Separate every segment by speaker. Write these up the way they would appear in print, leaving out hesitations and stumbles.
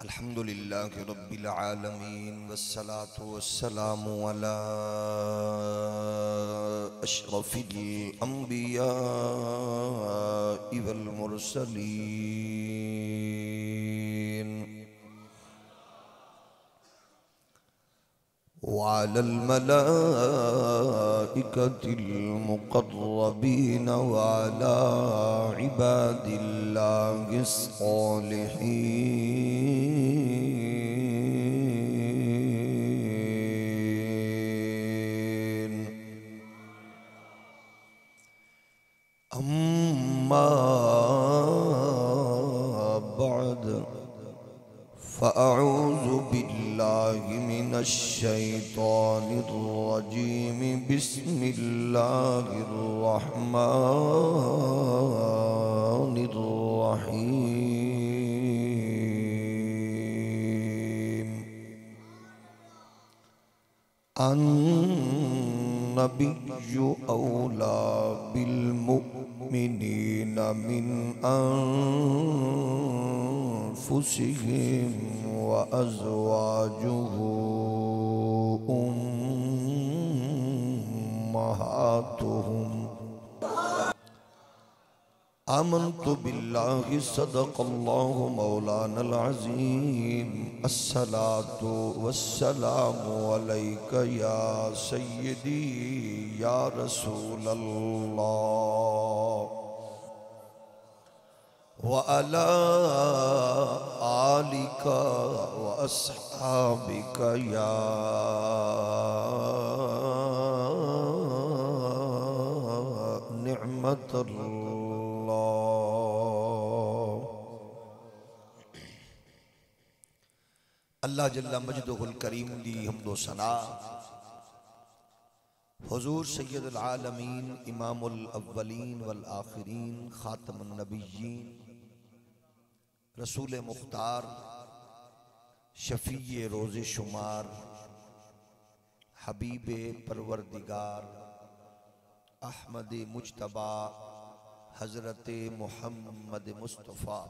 Speaker 1: अल्हम्दुलिल्लाहि रब्बिल आलमीन वस्सलातु वस्सलामु अला अशरफिल अंबियाइ वल मुरसलीन वअलल मलाइकतिल मुक़र्रबीन वअला इबादिल्लाहिस सालिहीन अम्मा बअद फ़अऊज़ु बिल्लाहि मिनश शैतानिर रजीम बिस्मिल्लाहिर रहमानिर रहीम अन्नबिय्यु औला बिल मुमिनीना मिन अनफुसिहिम व अज़वाजुहु उम्महातुहुम आमन्तु बिल्लाहि सदक़ल्लाहु मौलानल अज़ीम अस्सलातु वस्सलामु अलैका या सय्यदी या रसूलल्लाह व अला आलिका व अस्हाबिका या अल्लाह जल्ला मजदुहुल करीम दी हम्दो सना हुजूर सय्यदुल आलमीन इमामुल अव्वलीन वल आखिरीन खातमुन नबिय्यीन रसूल मुख्तार शफीए रोज़े शुमार हबीबे परवरदिगार अहमद मुज्तबा हज़रत मुहम्मद मुस्तफ़ा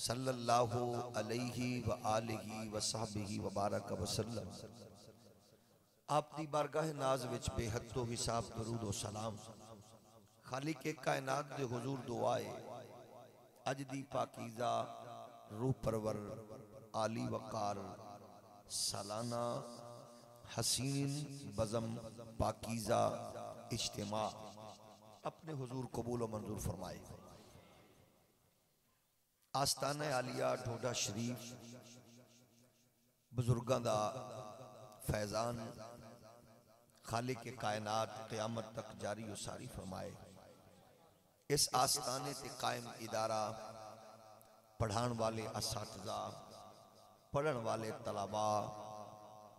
Speaker 1: सल्लल्लाहु अलैहि व आलिहि व सहबिहि व बारक वसल्लम आपकी बारगाह नाज विच बेहद तो हिसाब दरूद व सलाम खालिक कायनात दे हुजूर दुआए अज दी पाकीज़ा रूह परवर आली वकार सालाना हसीन बज़म पाकीज़ा इज्तिमा अपने हुजूर कबूल व मंजूर फरमाए। आस्ताना आलिया ढोडा शरीफ बुजुर्गों का फैजान खालिक के कायनात क़यामत तक जारी व सारी फरमाए। इस आस्ताने ते कायम इदारा पढ़ान वाले असातिज़ा पढ़न वाले तलबा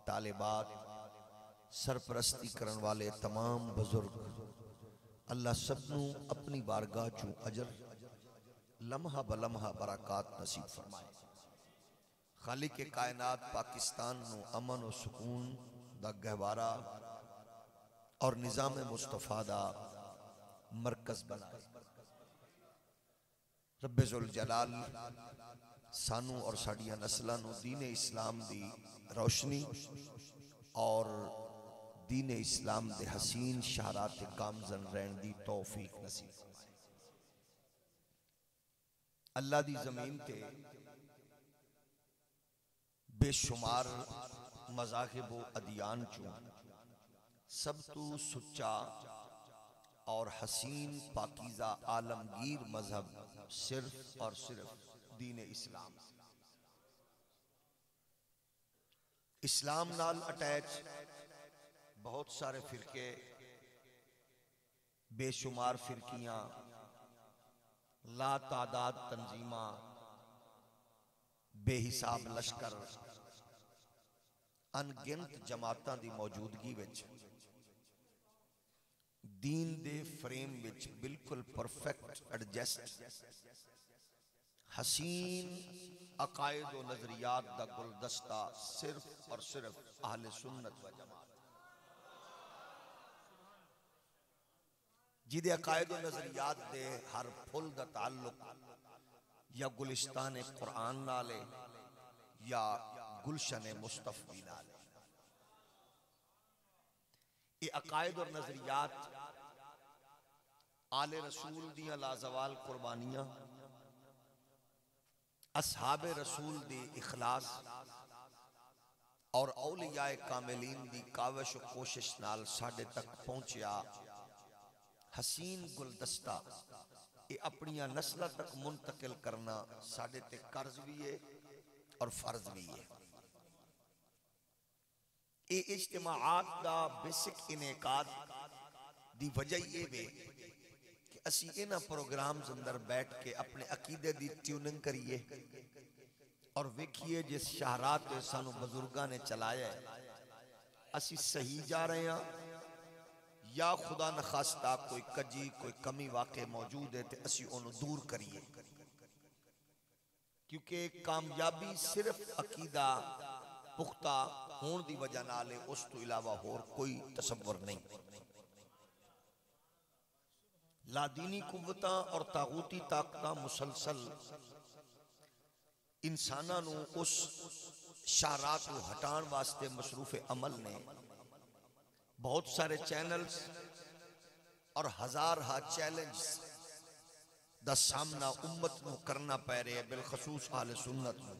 Speaker 1: तालिबात सरपरस्ती करन वाले तमाम बुजुर्ग अल्लाह सबनू अपनी बारगाह चू अजर लम्हा बलम्हा बरकत नसीब फरमाए। खालिक के कायनात पाकिस्तान नू अमन और सुकून दा गहवारा और निज़ाम मुस्तफ़ा दा मरकज बनाए। रब्बे ज़ुल जलाल सानू और साड़िया नस्लां नू दीन इस्लाम दी रोशनी और दीन इस्लाम दे हसीन शहरात कामजन रहन दी तौफीक नसीब फरमाए। अल्लाह दी ज़मीन ते बेशुमार मज़ाहिब व अदियान चू सब तो सुच्चा और हसीन पाकीज़ा आलमगीर मजहब सिर्फ और सिर्फ दीन इस्लाम। इस्लाम नाल अटैच बहुत सारे फिरके बेशुमार फिरकियां ला तादाद तंजीमा बेहिसाब लश्कर अनगिनत जमातां दी मौजूदगी विच दीन दे फ्रेम विच बिल्कुल परफेक्ट एडजस्ट हसीन अकायद व नजरियात दा गुलदस्ता सिर्फ और सिर्फ अहले सुन्नत व जमात जिदे अकायद व नजरियात दे हर फुल दा ताल्लुक या गुलिस्तान कुरान नाल है या गुलशन मुस्तफी नाल। ये अकायद और नजरियात आले रसूल दियां लाजवाल कुर्बानियां, असहाबे रसूल दी इखलास और औलियाए कामिलीन दी काविश और कोशिश नाल साडे तक पहुंचिया हसीन गुलदस्ता, ये अपनिया नस्ल तक मुंतकिल करना साडे ते कर्ज भी है और फर्ज भी है। ये इज्तिमाआत दा बेसिक इनेकाद दी वजह ये वे कि असी इन्हां प्रोग्राम्स अंदर बैठ के अपने अकीदे दी ट्यूनिंग करिए और वेखिए जिस शाहरात ते सानू बुजुर्गां ने चलाया है असी सही जा रहे हैं या खुदा न खास्ता कोई कजी कोई कमी वाकई मौजूद है तो असी उन्हें दूर करिए। क्योंकि कामयाबी सिर्फ अकीदा पुख्ता होने की वजह नाल है, उस तो इलावा होर कोई तसव्वुर नहीं। लादीनी कुव्वतां और तागूती ताकतां मुसलसल इंसानां नूं उस शाहरात को हटाण वास्ते मसरूफ़े अमल ने बहुत सारे चैनल्स और हजार हा चैलेंज दा सामना उम्मत नूं करना पै रहा है, बिलखसूस आले सुन्नत नूं।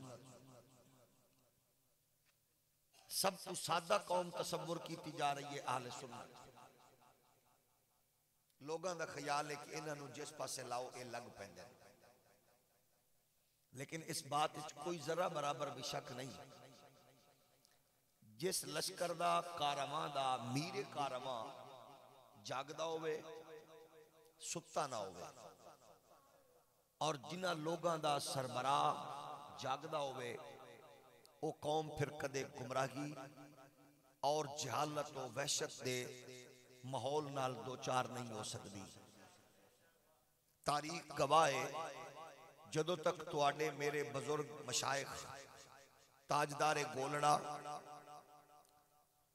Speaker 1: सब तो सादा कौम तसव्वुर की जा रही है आले सुन्नत। लोगों का ख्याल है कि इन्हों जिस पासे लाओ ये लग पैंदे, लेकिन इस बात कोई जरा बराबर भी शक नहीं। जिस लश्कर दा कारवां दा मीरे कारवां जागदा होवे सुत्ता ना होवे और जिन्हां लोगों का सरबराह जागदा होवे वो कौम फिर कदे गुमराही और जहालत और वहशत दे माहौल नाल दो चार नहीं हो सकती। तारीख गवाह है जदों तक तुहाडे मेरे बुजुर्ग मशाइख ताजदारे गोलड़ा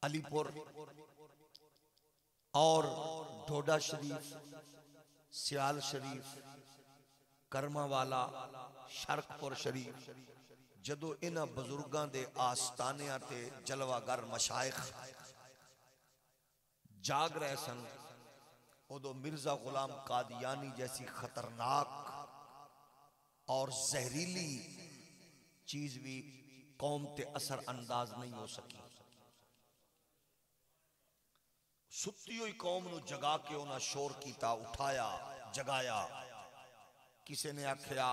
Speaker 1: अलीपुर और डोडा शरीफ सियाल शरीफ करमावाला शरकपुर शरीफ जदों इन्हां बुजुर्गां दे आस्तानियां ते जलवागर मशाइख जाग रहे सन, उदों मिर्जा गुलाम कादियानी जैसी खतरनाक और जहरीली चीज भी कौम ते असर अंदाज नहीं हो सकी। सुती हुई कौम नूं जगा के उन्हें शोर किया, उठाया, जगाया। किसी ने आख्या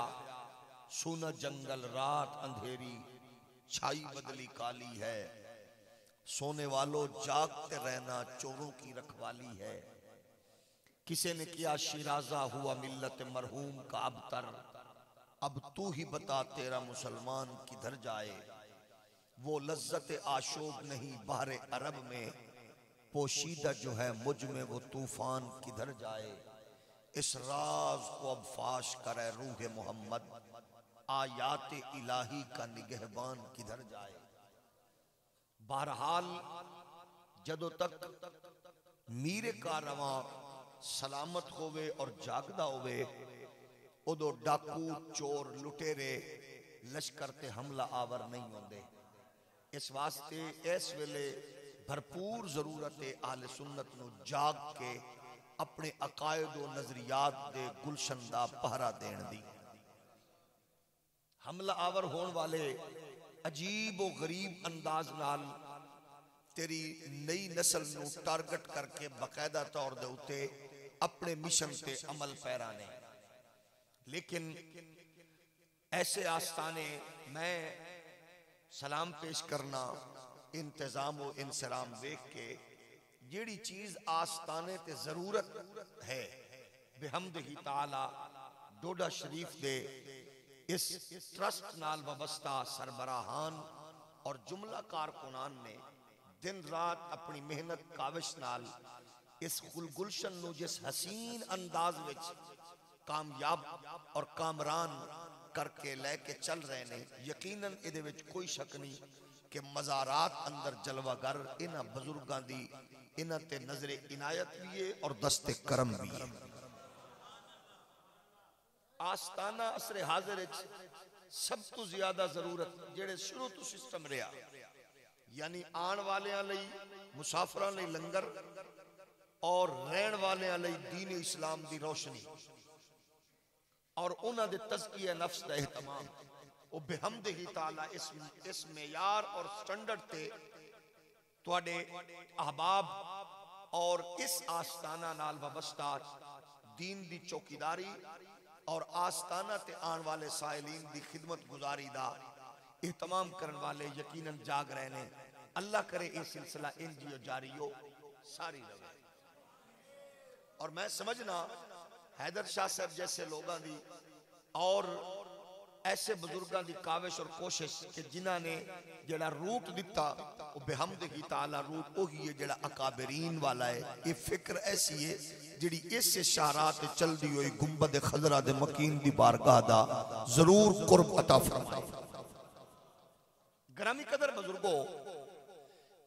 Speaker 1: सुना जंगल रात अंधेरी छाई बदली काली है, सोने वालों जागते रहना चोरों की रखवाली है। किसी ने किया शिराजा हुआ मिल्लत मरहूम का अबतर, अब तू ही बता तेरा मुसलमान किधर जाए। वो लज्जत आशोक नहीं बहरे अरब में, पोशीदा जो है मुझ में वो तूफान किधर जाए। इस राज को अब फाश करे रूह मोहम्मद, आयात इलाही का निगहबान किधर जाए। बहरहाल जदों तक मीरे का रवां सलामत होवे और जागदा होवे उदों डाकू चोर लुटेरे लश्कर ते हमला आवर नहीं होंदे। इस वास्ते इस वेले भरपूर जरूरत है आले सुन्नत नूं जाग के अपने अकायद और नजरियात दे गुलशन दा पहरा देण दी। हमला आवर होने वाले अजीब और गरीब अंदाज नाल तेरी नई नस्ल नूं टारगेट करके बाकायदा तौर दे उत्ते अपने मिशन ते अमल पैरा ने। लेकिन ऐसे आस्ताने मैं सलाम पेश करना इंतजाम और इंसराम देख के जेड़ी चीज आस्ताने ते जरूरत है बेहमदिही ताला डोडा शरीफ दे इस ट्रस्ट नाल वाबस्ता सरबराहान और जुमला कारकुनान ने दिन रात अपनी मेहनत काविश नाल इस गुलशन नूं जिस हसीन अंदाज विच कामयाब और कामरान करके लेके चल रहे ने, यकीनन इहदे विच कोई शक नहीं कि मज़ारात अंदर जलवागर इन्हां बुजुर्गां दी इन्हां ते नजरे इनायत भी है और दस्ते करम भी है। आस्ताना असरे हाजिर सब तो ज्यादा जरूरत जेड़े शुरू तो सिस्टम रहा, यानी आने वालियां लई मुसाफिरां लई लंगर और रहन वालियां लई दीन इस्लाम दी रोशनी और उन्हां दे तज़किया नफ्स दा एहतमाम, वो बेहमदिही ताला इस मेयार और स्टैंडर्ड ते तुहाडे अहबाब और इस आस्ताना नाल वाबस्ता दीन दी चौकीदारी और आस्ताना ते आने वाले साइलीन दी खिदमत गुजारी दा एहतमाम करने वाले यकीनन जाग रहे ने। अल्लाह करे ये सिलसिला इंजियो जारी हो सारी रहे। और मैं समझना हैदर शाह साहब जैसे लोगों की और ऐसे बुजुर्गों की काविश और कोशिश कि जिन्हों ने जड़ा रूट दिता वो बेहमदिही ताला रूट वही है जड़ा अकाबरीन वाला है। ये फिक्र ऐसी है जिड़ी इस शाहरात चलती हुई गुंबद खजरा दे मकीन दी बारगाह दा जरूर कुर्ब अता फरमाए। ग्रामी कदर बुजुर्गो,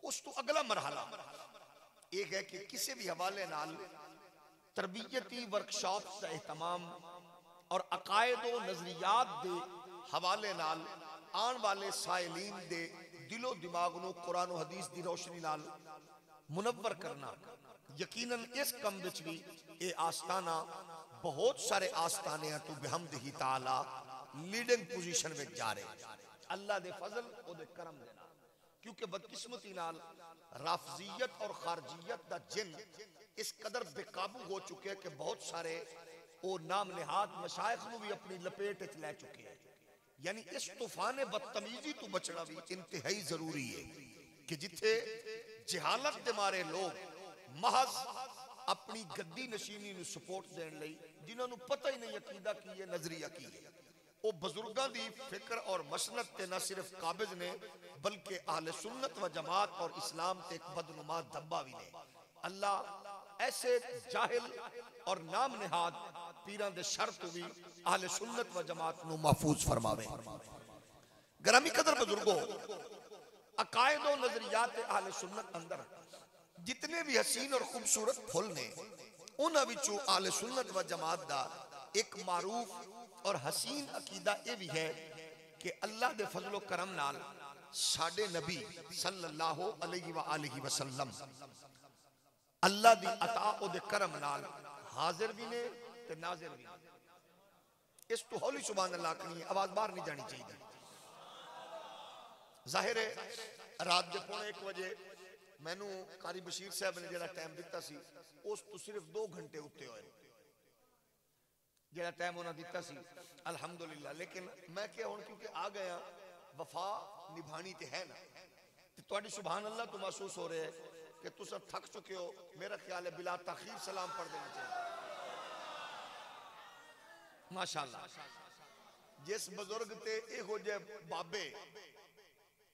Speaker 1: उस तो अगला मरहला एक है कि किसी भी हवाले नाल तरबियती वर्कशॉप का एहतमाम और अकायद व नजरियात दे हवाले नाल आने वाले साइलीन दे दिलो दिमाग नू कुरान व हदीस दी रोशनी नाल मुनव्वर करना। यकीनन इस कम विच भी ये आस्ताना बहुत सारे आस्ताने तो बेहमदिही ताला लीडिंग पोजीशन में जा रहे अल्लाह दे फजल और दे करम दे नाल, क्योंकि बदकिस्मती नाल राफजियत और खारजियत दा जिन इस कदर बेकाबू हो चुके हैं कि बहुत सारे वो नाम निहाद मशाइख भी अपनी लपेट च लै चुके हैं। यानी इस तूफान बदतमीजी तो बचना भी इंतहाई जरूरी है कि जिथे जहालत दे मारे लोग महज अपनी गद्दी नशीनी नू सपोर्ट देने लई, जिन्होंने पता ही नहीं अकीदा की है नजरिया की है, वो बुजुर्गों की फिक्र और मसनत ते न सिर्फ काबिज ने बल्कि अहले सुन्नत व जमात और इस्लाम ते एक बदनुमा धब्बा भी ने। अल्लाह ऐसे जाहिल और नाम निहाद पीरां दे शर तो भी अहले सुन्नत व जमात नू महफूज फरमावे। ग्रामी कदर बुजुर्गो, अकायद और नजरियात अहले सुन्नत अंदर जितने भी हसीन और खूबसूरत फुल ने उन्हां विचों अहले सुन्नत व जमात दा एक मारूफ और हसीन अकीदा यह भी है कि अल्लाह दे फजलो करम नाल साडे नबी सल्लल्लाहु अलैहि व आलिहि वसल्लम अल्लाह दी अता और दे करम नाल हाजिर भी ने ते नाजिर भी ने। इस तो हौली सुभान अल्लाह करनी है, आवाज बाहर नहीं जानी चाहिए। जाहिर है रात के 1:45 बजे मैनू कारी बशीर साहब ने जरा टाइम दिता सी उस तो सिर्फ 2 घंटे उत्ते होए जरा टाइम उन्हें दिता सी अल्हम्दुलिल्लाह। लेकिन मैं क्या हूं क्योंकि आ गया वफा निभानी तो है ना, तो तुहाडी सुभान अल्लाह तो महसूस हो रहा है कि तुम थक चुके हो। मेरा ख्याल है बिला तखीर सलाम पढ़ देना चाहिए। माशाअल्लाह, जिस बुजुर्ग ते इहो जे बाबे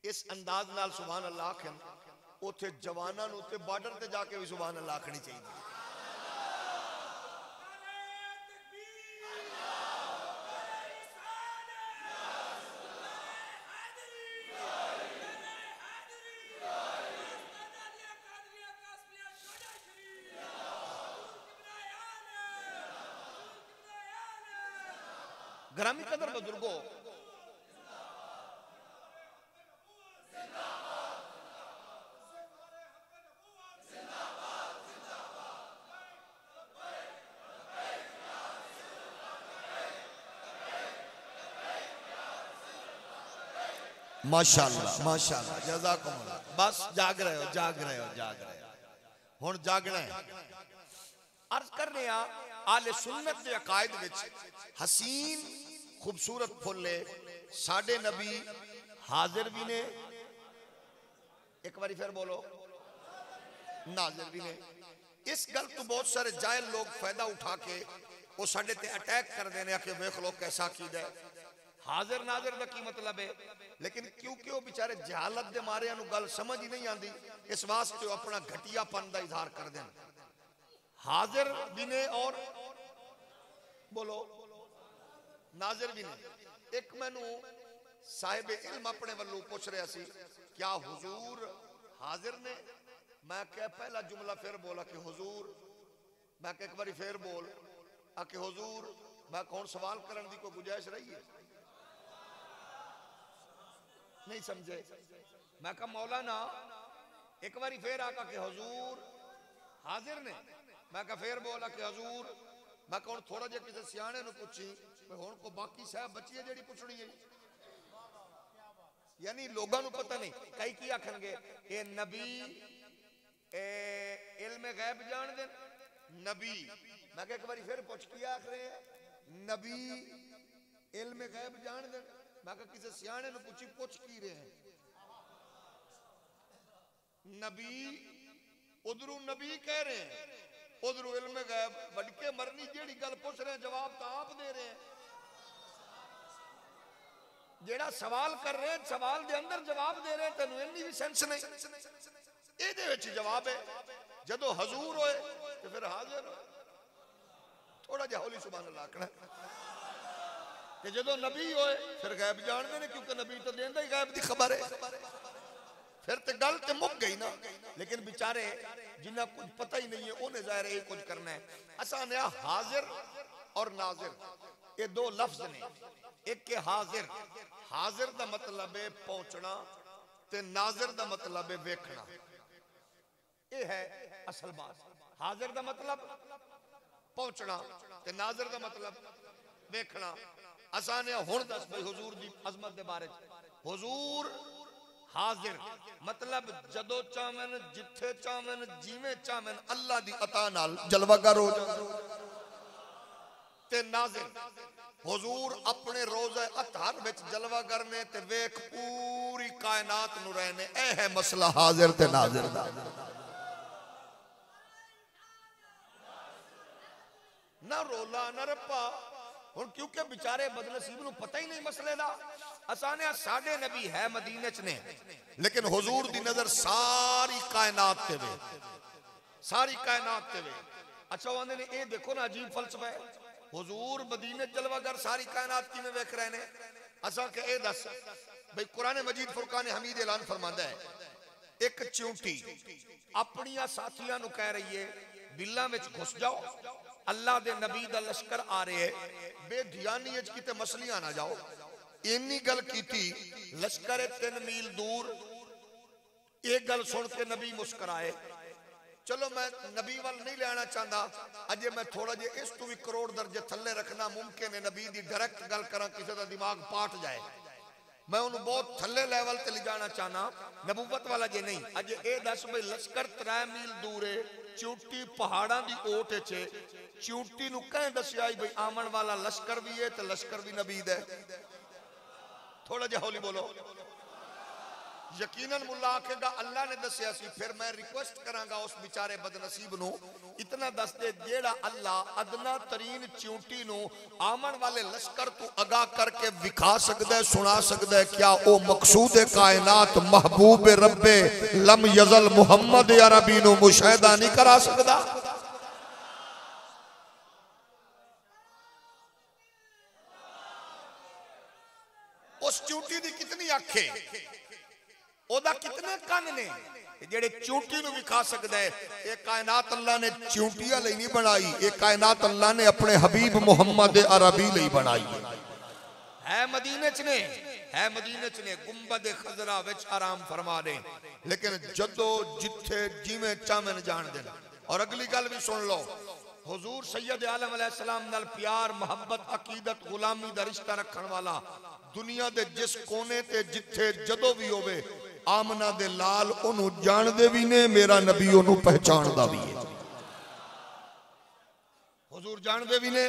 Speaker 1: इस अंदाज नाल सुभान अल्लाह आखन उथे जवाना नूं ते बॉर्डर ते जाके भी सुभान अल्लाह आखनी चाहिए। ग्रामी कदर बुजुर्गो, माशाअल्लाह माशाअल्लाह जज़ाकुमुल्लाह। बस जाग रहे हो जाग रहे हो जाग रहे हो, हुण जागना है। अर्ज कर रहे आले सुन्नत के अकायद विच हसीन खूबसूरत फुल साडे नबी हाजिर भी ने, एक बारी फिर बोलो नाजिर भी ने। इस गल तो बहुत सारे जाहिल लोग फायदा उठा के वो साडे ते अटैक कर देने कि वेख लो कैसा अकीदा है। हाजिर नाजिर का की मतलब है, लेकिन क्योंकि वो बेचारे जहालत दे मारे गल समझ ही नहीं आती, इस वास्ते वो अपना घटियापन का इजहार कर दें। हाजिर भी ने और बोलो नाजिर भी ने। एक मैनू साहिब इल्म अपने वालों पूछ रहा सी क्या हुजूर हाजिर ने? मैं क्या पहला जुमला फिर बोला कि हुजूर, मैं एक बार फिर बोल आके हुजूर। मैं कौन सवाल करने की कोई गुंजाइश रही है? नहीं समझे। मैं कहा मौलाना एक बारी फिर आका के हुजूर हाजिर ने। मैं कहा फिर बोला कि हुजूर मैं कहा थोड़ा जिहा किसी सियाणे नूं पुछी हुण को बाकी साहब बची है जिहड़ी पुछनी है। यानी लोगों को पता नहीं कई की आखणगे ये नबी इल्म गैब जान दे नबी। मैं एक बार फिर पूछ की आख रहे हैं नबी इल्म गैब जान दे। मैं किसी सियाणे नूं पूछी पूछ की रहे हैं नबी उधरों नबी कह रहे हैं उधरों इल्म गैब वडके मरनी जेड़ी गल पूछ रहे हैं जवाब तो आप दे रहे हैं। जेड़ा सवाल कर रहे हैं सवाल दे अंदर जवाब दे रहे हैं तेन इन्नी भी सेंस नहीं। ਇਹਦੇ ਵਿੱਚ जवाब है जदों हजूर होए तो फिर हाजिर होए। थोड़ा जिहा हौली सुभान अल्लाह आखना कि जदों नबी होए फिर गैब जानते हैं क्योंकि नबी तो देंदा ही गैब की खबर है। फिर तो गल तो मुक गई ना। लेकिन बेचारे जिन्हें कुछ पता ही नहीं है उन्हें जाहिर यही कुछ करना है। असा ने हाजिर और नाजिर ये दो लफ्ज ने। एक के हाजिर हाजिर का मतलब है पहुंचना ते नाजिर का मतलब है वेखना। ये है असल बात। हाजिर का मतलब पहुंचना ते नाजिर का मतलब वेखना। असा ने हुण दस भाई हुजूर दी अजमत दे बारे हुजूर हाजिर मतलब जदों चाहन जिथे चाहन जिवें चाहन अल्लाह दी अता नाल जलवागर हो जांदे। ते नाजिर हुजूर अपने रोज़े अतहर विच जलवागर ने ते वेख पूरी कायनात नूं रहने। ए है मसला हाजिर ते नाजिर दा। ना रोला ना रप्पा हुण क्योंकि बेचारे बदनसीब नूं पता ही नहीं मसले दा। असाने साडे नबी है मदीने च ने लेकिन हुजूर दी नजर सारी कायनात ते वे सारी कायनात ते वे। अच्छा वो ने ये देखो ना अजीब फलसफा है हुजूर मदीने जलवागर सारी कायनात किवें वेख रहे ने। असा के ए दस भाई कुरान मजीद फुरकान हमीद ऐलान फरमांदा है एक चिंटी अपनी साथियां नूं कह रही है बिल्लां विच घुस जाओ अल्लाह दे नबी दा लश्कर आ रहे है बेध्यानी विच किते मसलियां ना जाओ। इन्नी गल कीती लश्कर 3 मील दूर एक गल सुन के नबी मुस्कुराए। चलो मैं नबी वाल नहीं लेना चाहता अजे मैं थोड़ा जे इस तू भी करोड़ दर्जे थले रखना मुमकिन है। नबी दी डायरेक्ट गल करा किसी का दिमाग पाट जाए। मैं उन्हें बहुत थले लेवल ते ले जाना चाहना नबूवत वाला जे नहीं। अजे ए दस भाई लश्कर 3 मील दूर है चूंटी पहाड़ा की ओट च चूंटी नूं कह दसिया भाई आमन वाला लश्कर भी है तो लश्कर भी नबी दा। थोड़ा जिहा हौली बोलो। यकीनन मुल्ला आखेगा अल्लाह ने दसिया सी। फिर मैं रिक्वेस्ट करांगा उस बेचारे बदनसीब नूं इतना दस दे जेड़ा अल्लाह अदना तरीन चिंटी नूं आमन वाले लश्कर तू अगा करके विखा सकदा है सुना सकदा है। क्या ओ मकसूद कायनात महबूब रब्बे लम यजल मुहम्मद अरबी नूं मुशाहिदा नहीं करा सकदा। उस चिंटी दी कितनी आंखें ओदा कितने कान ने जेड़े चूंटी नूं विखा सकदा है। ये कायनात अल्लाह ने चूंटियां लई नहीं बनाई। ये कायनात अल्लाह ने अपने हबीब मुहम्मद अरबी लई बनाई है। मदीने च ने है मदीने च ने गुंबद खजरा विच आराम फरमा दे लेकिन जदों जिथे जिवें चाहन जान दे। और अगली गल भी सुन लो हुजूर सैयद आलम अलैहिस्सलाम नाल प्यार मोहब्बत अकीदत गुलामी दा रिश्ता रखण वाला दुनिया दे जिस कोने ते जिथे जदों भी होवे आमना दे लाल ओनू जानदे भी ने मेरा नबी ओनू पहचानदा भी है। हुजूर जानदे भी ने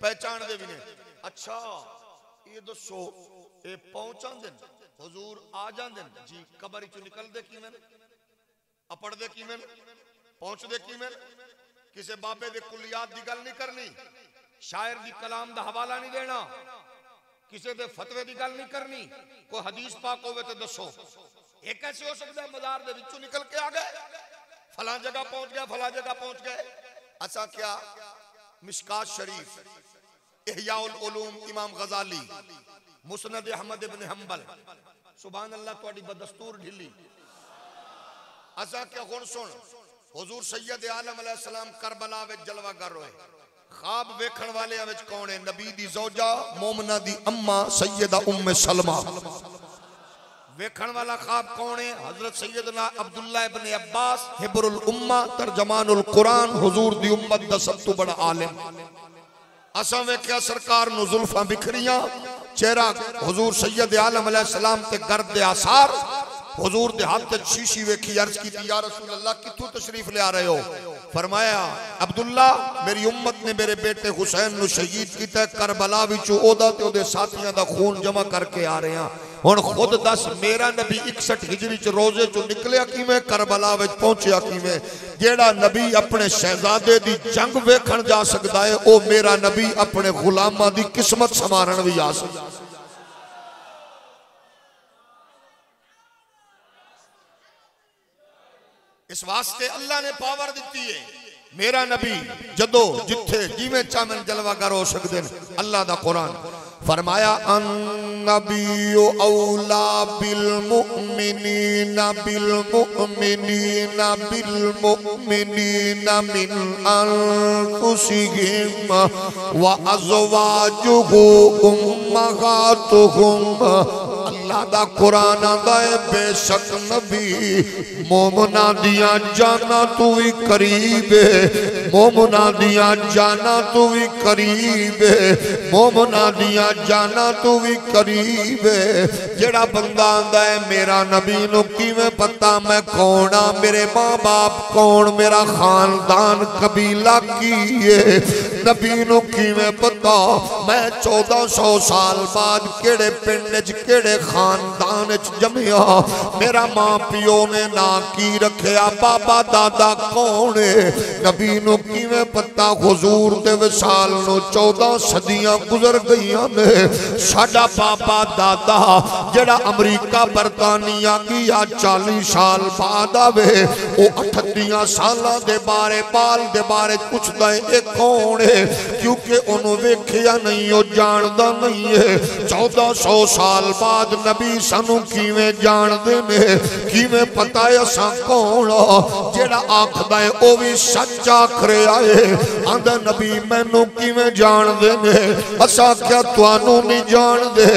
Speaker 1: पहचानदे भी ने। अच्छा ये दसो ये पहुंचांदे हुजूर आ जांदे जी कबर चों निकलदे किवें अपड़दे किवें पहुंचदे किवें। किसी बाबे दे कुलियात दी गल नहीं करनी शायर दी कलाम दा हवाला नहीं देना किसी दे फतवे दी गल नहीं करनी। कोई हदीस पाक होवे तो दसो ये कैसे हो सकता है मजार दे विचों निकल के आ गए फलां जगह पहुंच गए फलां जगह पहुंच गए। अच्छा क्या मिशकात शरीफ इहयाउल उलूम इमाम गजाली मुस्नद अहमद इब्न हंबल सुभान अल्लाह तुहाडी बदस्तूर ढिली। अच्छा क्या हुण सुन हुजूर सैयद आलम अलैहिस्सलाम करबला विच जलवागर होए ख्वाब वेखण वाले विच कौन है नबी दी ज़ौजा मोमना दी अम्मा सैयदा उम्मे सलमा वेखण वाला ख्वाब कौन है? हजरत सैयदना अब्दुल्ला इब्न अब्बास हिब्रुल उम्मा तर्जमानुल कुरान हुजूर दी उम्मत दा सब तो बड़ा आलिम। असां वेख्या सरकार नु जुल्फां बिखरियां, चेहरा हुजूर सैयद आलम अलैहि सलाम ते गर्द दे आसार। हुजूर दे हाथ ते शीशी वेखी, अर्ज की या रसूल अल्लाह कित्थों तशरीफ ले आ रहे हो? फरमाया अब्दुल्ला मेरी उम्मत ने मेरे बेटे हुसैन नु शहीद कीता, करबला विच ओदा ते ओदे साथियां दा खून जमा करके आ रहे हैं। हुण खुद दस मेरा नबी 61 हिजरी च रोजे चो निकलिया किवें, करबला विच पहुंचिया किवें? जेड़ा नबी अपने शहजादे दी जंग वेखण जा सकदा है, ओ मेरा नबी अपने गुलामां दी किस्मत संवारन भी आ सकदा। इस वास्ते अल्लाह ने पावर दी है। मेरा नबी जदों जिथे जिवें चाहन जलवागर हो सकते हैं। अल्लाह दा कुरान फरमाया अन्नबिय्यु औला बिल मुमिनीना मिन अनफुसिहिम व अज़वाजुहु उम्महातुहुम। अल्लाह दा कुरान आंदा है बेशक नबी मोमना दियां जाना तू भी करीब है, मोमना दियां जाना तू भी करीब है, मोमना दियां जाना तू भी करीब है। जेड़ा बंदा आंदा है मेरा नबी नु किवें पता मैं कौन आ, मेरे मां बाप कौन, मेरा खानदान कबीला की है, नबी नु किवें पता मैं 1400 साल बाद केड़े पिंड च केड़े खानदान च जमिया, मेरा मां पियो ने ना की रखिया, बाबा दादा कौन है, नबी नु किवें पता? हुजूर दे विसाल नु 14 सदियां गुजर गईयां ने। साडा बाबा दादा जेड़ा अमरीका बरतानिया की 40 साल बाद आवे, वो 38 सालां दे बारे बाल दे बारे पुछदा है ए कौन है, क्योंकि उन्हों वेखिया नहीं, वो जानदा नहीं है। 1400 साल बाद नबी सानू किवें जानदे ने, किवें पता है असां कौन? जेड़ा आखदा है वो भी सच आख रहा है। आंदा नबी मैनू किवें जानदे ने? असां क्या तुहानू नहीं जानदे?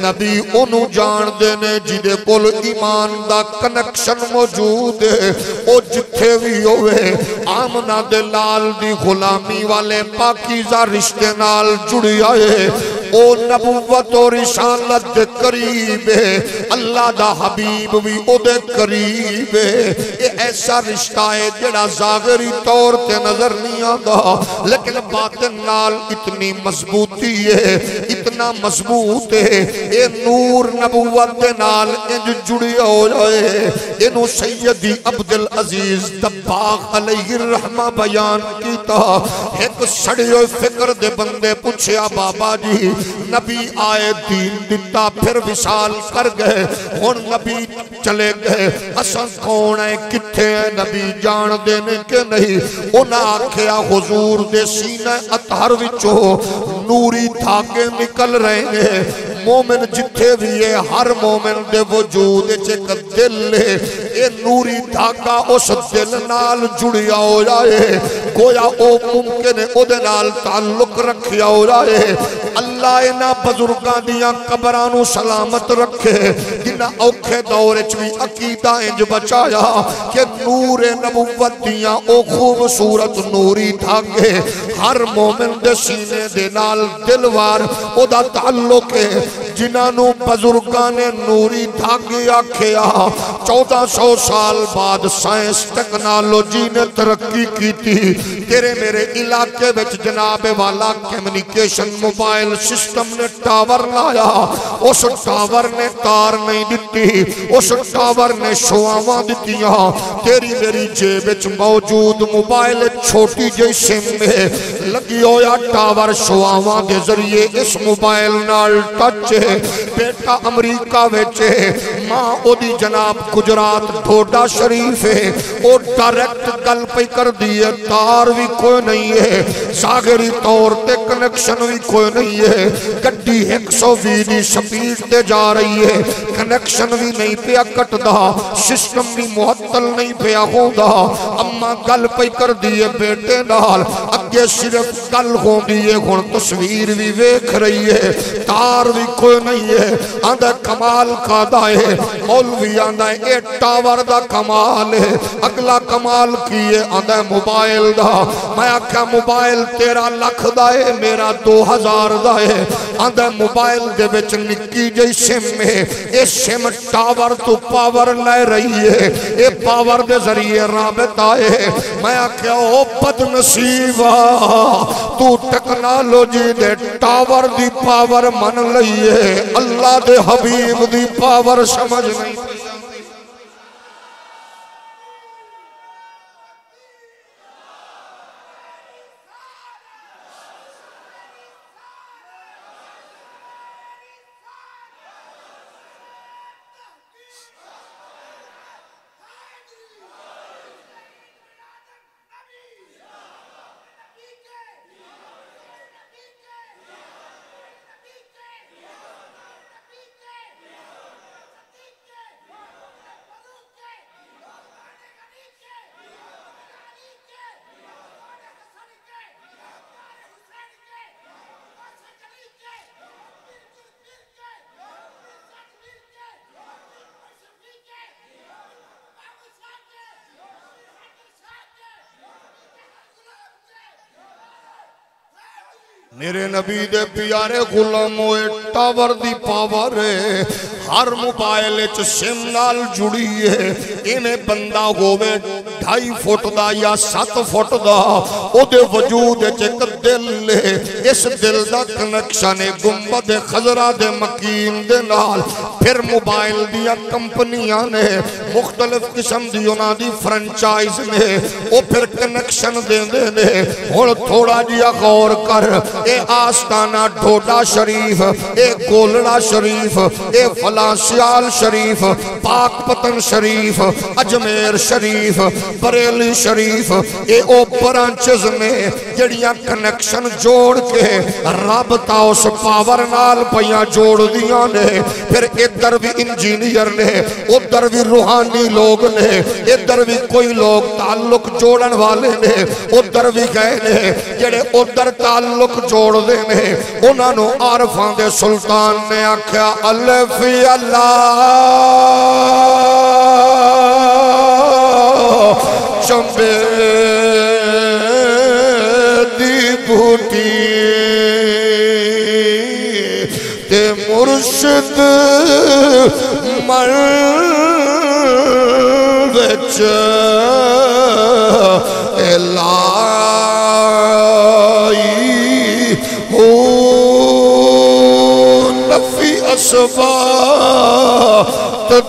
Speaker 1: नबी ओनू जानदे ने जिदे कोल ईमान दा कनेक्शन मौजूद है। ओ जिथे भी होवे आमना दे लाल दी गुलामी वाले पाकीज़ा रिश्ते नाल जुड़िया है। ओ नबुव्वत और रिसालत दे करीब है, अल्लाह दा हबीब भी ओदे करीब है। ये ऐसा रिश्ता है जेड़ा ज़ाहिरी तौर ते नजर नहीं आता, लेकिन बातिन नाल इतनी मजबूती है, इतना मजबूत है। ये नूर नबुव्वत दे नाल इंज जुड़िया हो जाए। इनू सैयदी अब्दुल अजीज दब्बाग अलैहि रहमा बयान कीता। एक सड़ी हुई फिक्र दे बंदे पूछया बाबा जी नबी आए दीन दिता फिर विशाल कर गए, हुण नबी चले गए, असां कौन है किथे है नबी जानदे ने कि नहीं? उन्हां आखिया हुजूर दे सीने अतहर विचों नूरी धागे निकल रहे हैं। मोमिन जिथे भी है हर मोमिन दे वजूद च एक दिल है, ये नूरी धागा उस दिल नाल जुड़िया हो जाए, गोया ओ मुमकिन है ओदे नाल ताल्लुक रखिया हो जाए। अल्लाह इन्हां बुजुर्गां दियां कबरां नूं सलामत रखे, जिन्हां औखे दौर च भी अकीदा इंज बचाया कि नूर नबुव्वत दियां ओ खूबसूरत नूरी धागे हर मोमिन दे सीने दे नाल दिलवार ओदा ताल्लुक है। जिन्होंने बुजुर्गों ने नूरी धागे आखिया 1400 साल बाद साइंस टेक्नोलॉजी ने तरक्की की थी। तेरे मेरे इलाके में जनाब वाला कम्युनिकेशन मोबाइल सिस्टम ने टावर लाया, उस टावर ने तार नहीं दी, उस टावर ने शुआवां दित्तियां। तेरी मेरी जेब विच मौजूद मोबाइल छोटी जी सिम में लगी होया टावर शुआवां के जरिए इस मोबाइल नाल टच है। बेटा अमरीका विच मां ओदी जनाब गुजरात ढोडा शरीफ है, वो डायरेक्ट गल पे कर दी है, तार भी कोई नहीं है, सागरी तौर ते कनेक्शन भी कोई नहीं है। गड्डी 120 की स्पीड ते जा रही है, कनेक्शन भी नहीं पिया कटदा, सिस्टम भी मुअत्तल नहीं पिया होंदा। अम्मा गल पे कर दी है बेटे नाल,
Speaker 2: अगे सिर्फ गल होंदी है, हुण तस्वीर भी वेख रही है, तार भी कोई नहीं है। आंदा कमाल कादा है, मौलवी आंदा ए टावर दा कमाल है। अगला कमाल की है, आंदा मोबाइल दा। मैं आख्या मोबाइल 13 लाख दा है, मेरा 2000 दा है। आंदा मोबाइल दे विच निक्की जई सिम है, ए सिम टावर तो पावर ले रही है, ए पावर दे जरिए राबता है। मैं आख्या ओ बदनसीबा, तू technology they tower the power मन लई है, अल्लाह दे हबीब दी पावर समझ नहीं। मेरे नबी दे प्यारे गुलामो टावर दी पावर है, हर मोबाइल च सिम नाल जुड़ी है। इन्हें बंदा होवे 2.5 फुट दा या 7 फुट दा, ओदे वजूद च एक दिल है। इस दिल दा कनेक्शन है गुंबद खजरा दे मकीन दे नाल। फिर मोबाइल दियां कंपनियां ने मुख्तलिफ किस्म दी उन्हां दी फ्रेंचाइज ने, ओ फिर कनेक्शन देंदे ने। हुण थोड़ा जिहा गौर कर, ए आस्ताना ढोडा शरीफ, ए गोलड़ा शरीफ, ए फलासियाल शरीफ, पाकपतन शरीफ, अजमेर शरीफ, बरेली शरीफ, ए ओ ब्रांचेस ने जड़ियां कनेक्शन जोड़ के राबता उस पावर नाल पईयां जोड़ दियां ने। फिर इधर भी इंजीनियर ने, उधर भी रूहानी लोग ने, इधर भी कोई लोग ताल्लुक जोड़न वाले ने, उधर भी गए ने जेड़े उधर ताल्लुक जोड़ते ने। उन्होंने आरफां दे सुल्तान ने आख्या अल्लाह चंबे दी बूटी ते मुर्शिद मर विच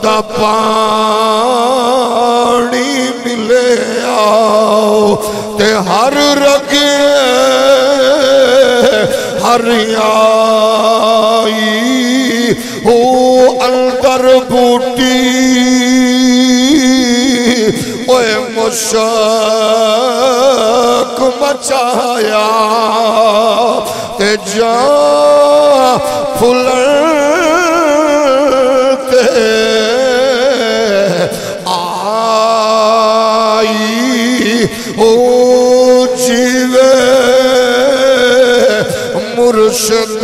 Speaker 2: दा पानी मिले आओ ते हर रगे हरियाई हो अंदर बूटी ओए मुशक मचाया ते जा फुल मुर्शिद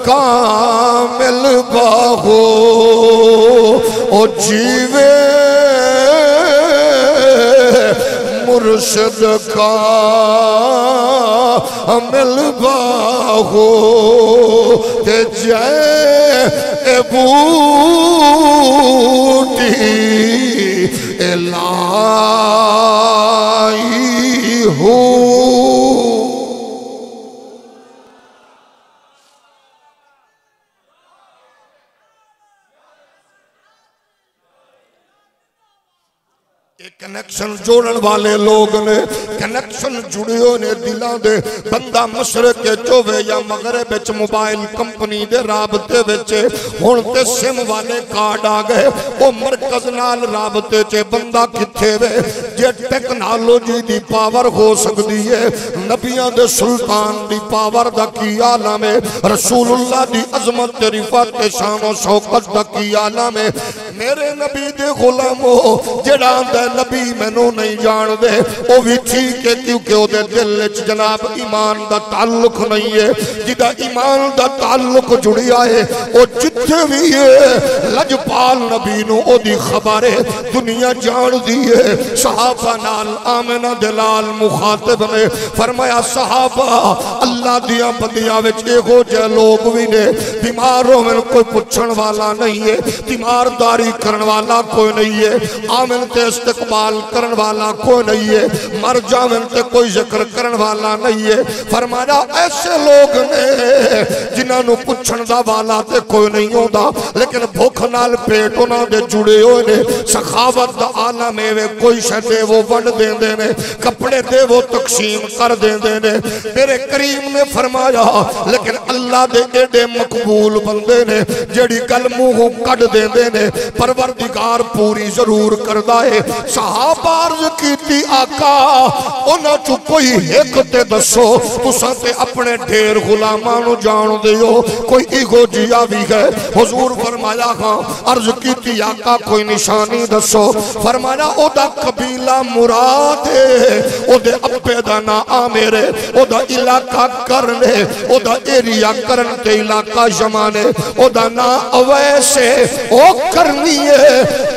Speaker 2: कामिल बाहो ओ जीवे मुर्शिद कामिल बाहो ते जय बूटी एलाई हो। कनेक्शन जोड़न वाले लोग ने, कनेक्शन जुड़े ने दिलों दे। बंदा मशरक चोवे या मगरब विच मोबाइल कंपनी दे राबते विच, हुण ते सिम वाले कार्ड आ गए, वो मरकज नाल राबते च। बंदा किथे वे जे टेक्नोलॉजी दी पावर हो सकती है, नबियां दे सुल्तान दी पावर दा की आलम है, रसूलुल्लाह दी अजमत ते रिफत ते शान और शौकत दा की आलम है। मेरे नबी दे गुलामो जेड़ा नबी मैनू नहीं जानते वो भी ठीक है क्योंकि ओदे दिल च जनाब ईमान दा ताल्लुक नहीं है जिदा ईमान दा ताल्लुक जुड़िया है वो जिथे भी है लजपाल नबी नू ओदी खबर है दुनिया जान दी है। सहाबा नाल आमिना दलाल मुखातिब ने फरमाया सहाबा अल्लाह दिया बंदियां विच इहो जे लोग भी ने बीमार होवन कोई पुछण वाला नहीं है तीमारदारी करन वाला कोई नहीं है आमिन ते इस्तकबाल करन वाला कोई नहीं है मर जावन ते कोई जिक्र करन वाला नहीं है। फरमाया ऐसे लोग ने जिन्हां नू पुछण दा वाला ते कोई नहीं होंदा लेकिन भुख नाल पेट उन्हां दे जुड़े होए ने सखावत दा आलम है कोई शै दे वो वंड देंदे ने कपड़े दे वो तकसीम कर देंदे ने। मेरे करीम ने फरमाया लेकिन अल्लाह दे एडे मकबूल बंदे ने जेड़ी गल मुंहों कढ देंदे ने परवरदिगार पूरी जरूर करदा है। सहाबा अर्ज़ कीती आका उन्हां चों कोई एक ते दसो तुसां ते अपने ढेर गुलामां नूं जाणदे हो कोई इहो जिहा भी है। हुजूर फरमाया हां। अर्ज़ कीती आका कोई निशानी दसो। फरमाया ओदा कबीला मुराद है ओदे अब्बे दा नाम आमेर ओदा इलाका करन है ओदा एरिया करन ते इलाका जमाने ओदा नाम अवैस है ओ करनी है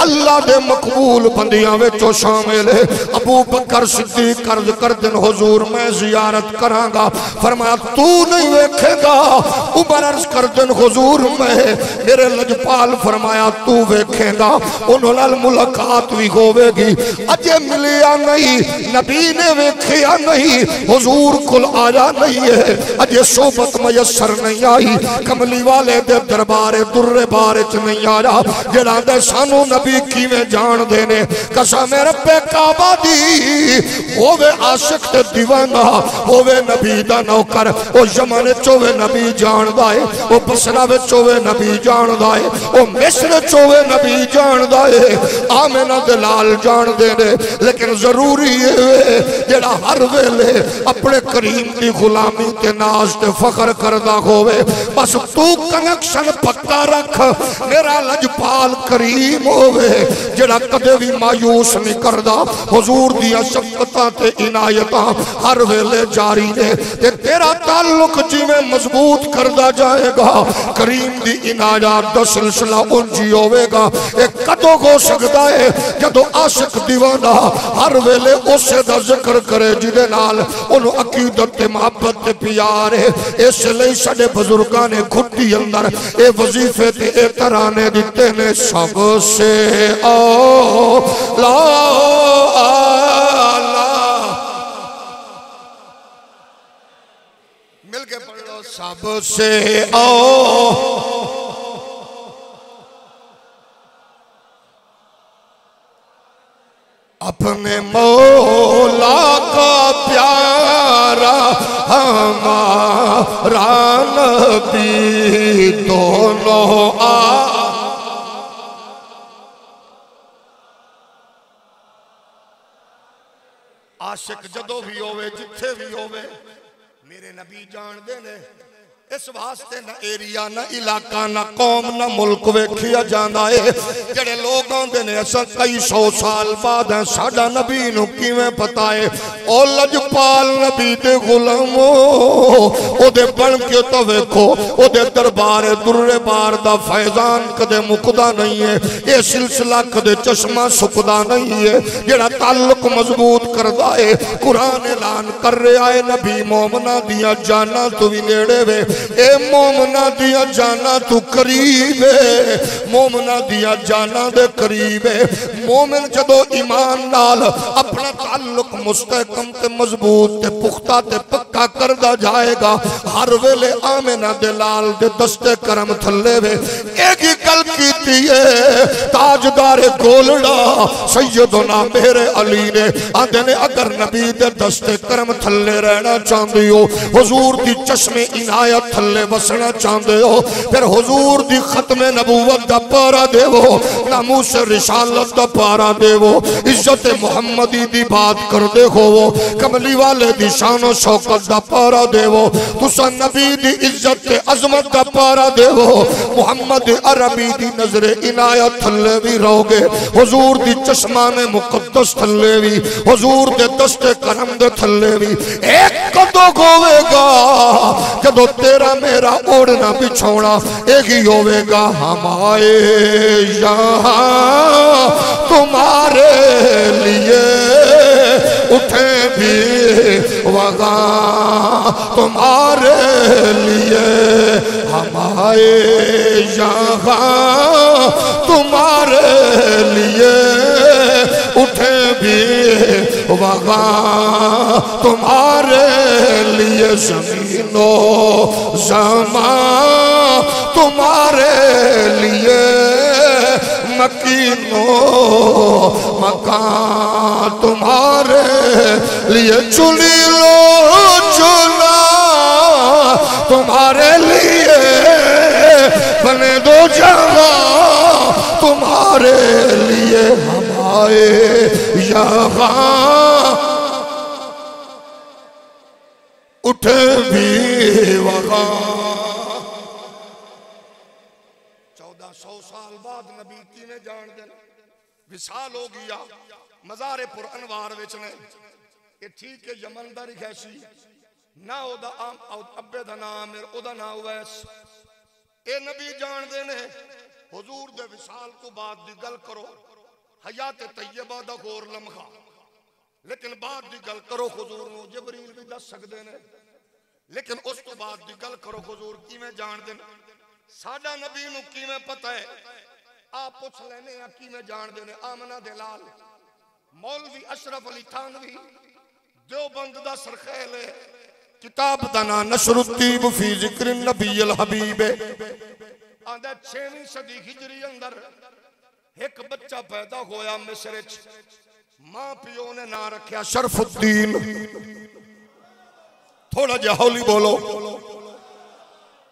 Speaker 2: अल्लाह दे मकबूल बंदियां विचों शामिल है। अबू बकर सिद्दीक अर्ज़ करदे हुजूर मैं जियारत करांगा। फरमाया तू नहीं वेखेगा। उमर अर्ज़ करदे हुजूर मैं मेरे लजपाल फरमाया तू वेखेगा उन्हां नाल मुलाकात भी होवेगी। अजे मिलिया नहीं नबी ने वेखिया नहीं हुजूर कुल आया नहीं है अजे सोबत मयसर नहीं आई कमली वाले दे दरबार दुर्रे बारे च नहीं आया जेड़ा दे सानू नबी किवें जान देने कसम रब्बे काबा दी होवे आशिक ते दीवाना होवे नबी दा नौकर ओ जमाने च होवे नबी जानदा है ओ बसरा विच होवे नबी जानदा है ओ मिस्र च होवे नबी जानदा है आमिना दे लाल जानदे ने लेकिन जरूरी है जेड़ा हर वेले अपने करीम दी गुलामी ते नाज ते फखर करदा होवे बस तू कनेक्शन पक्का रख मेरा लजपाल करीम होवे जेड़ा कदे भी मायूस नहीं करदा हुजूर दियां शफकतां ते इनायतां हर वेले जारी ने ते तेरा ताल्लुक जिवें मजबूत करदा जाएगा करीम दी इनायत दा सिलसिला उंजी होवेगा। ए कदों हो सकदा है जदों आशिक दीवाना हर वेले उसे दा जिक्र करे जिदे नाल ओनू अकीदत ते मोहब्बत ते प्यार है। इसलिए साडे बुजुर्गां ने खुट्टी अंदर ए वजीफे ते ए तराने दिते ने सबसे औला मिल के पढ़ लो सबसे अपने मौला का प्यारा हमारा नबी दोनों आशिक जदों भी होवे जिथे भी होवे मेरे नबी जानदे ने। इस वास्ते न एरिया न इलाका न कौम न मुल्क वेखिया जांदा है जेड़े लोग आंदे ने असां कई सौ साल बाद साडा नबी नूं किवें पता है ओ लजपाल नबी दे गुलामो ओदे बन के तो वेखो ओदे दरबार दुर्रे बार दा फैजान कदे मुकदा नहीं है ये सिलसिला कदे चश्मा सुकदा नहीं है जेड़ा ताल्लुक मजबूत करदा है। कुरान ऐलान कर रहा है नबी मोमना दियां जाना तू भी नेड़े वे ए मोमना दिया जाना तू करीब है मोमना दिया जाना दे करीब है। मोमिन जदों ईमान नाल अपना ताल्लुक मुस्तहकम ते मजबूत ते पुख्ता ते पक्का करदा जाएगा हर वेले आमिना दे लाल दे दस्ते करम थल्ले वे एक ही गल कीती है ताजदार गोलड़ा सैयदना मेरे अली ने आंदे ने अगर नबी दे दस्ते करम थल्ले रहना चाहंदी हो हुजूर दी चश्मे इनायत थल्ले वसना चाहते हो फिर हुजूर दी खत्मे नबूवत दा पारा देवो, नामूस रिसालत दा पारा देवो, इज्जत मुहम्मदी दी बात कर दे होवो, कमली वाले दी शानो शौकत दा पारा देवो, तुसा नबी दी इज्जत अजमत दा पारा देवो, मुहम्मद अरबी दी नजरे इनायत थल्ले भी रहोगे, हुजूर दी चश्माने मुकद्दस थल्ले भी, हुजूर दे दस्ते करम दे थल्ले भी। एक कदों होवेगा जदों तेरा मेरा ओढ़ना बिछोना एक ही होवेगा, हम आए यहाँ तुम्हारे लिए उठे भी वहाँ तुम्हारे लिए, हम आए यहाँ तुम्हारे लिए उठे भी वहाँ तुम्हारे लिए, ज़मीनो ज़मा तुम्हारे लिए, मकीनो मकान तुम्हारे लिए, चुनी लो चुना तुम्हारे लिए, बने दो जगह तुम्हारे लिए, हम आए यहाँ उठे भी वहाँ। 1400 साल बाद नबी की ने जान देना विशाल हो गया मज़ारे पुर अनवार विच ने, ये ठीक है यमन दा रिखैसी ना ओदा अब्बे दा नाम है ओदा नाम उवैस, ये नबी जान देने हुजूर दे विशाल तो बाद दी गल करो हयात तैयबा दा गौर लम्हा, लेकिन बाद दी गल करो हुजूर नूं जबरील भी दस सकदे ने, लेकिन उस तो बाद दी गल करो हुजूर किवें जान देन, साडा नबी नूं किवें पता है आप पुछ लेने आ किवें जान देने। आमना दे लाल मौलवी अशरफ अली थानवी देवबंद दा सरखैल है, किताब दा नाम नशरुत्तीब फी जिक्र नबील हबीब, आंदा 6वीं सदी हिजरी अंदर एक बच्चा पैदा होया मिस्र च, मां पियो ने ना रखा शरफुद्दीन, थोड़ा जा हौली बोलो,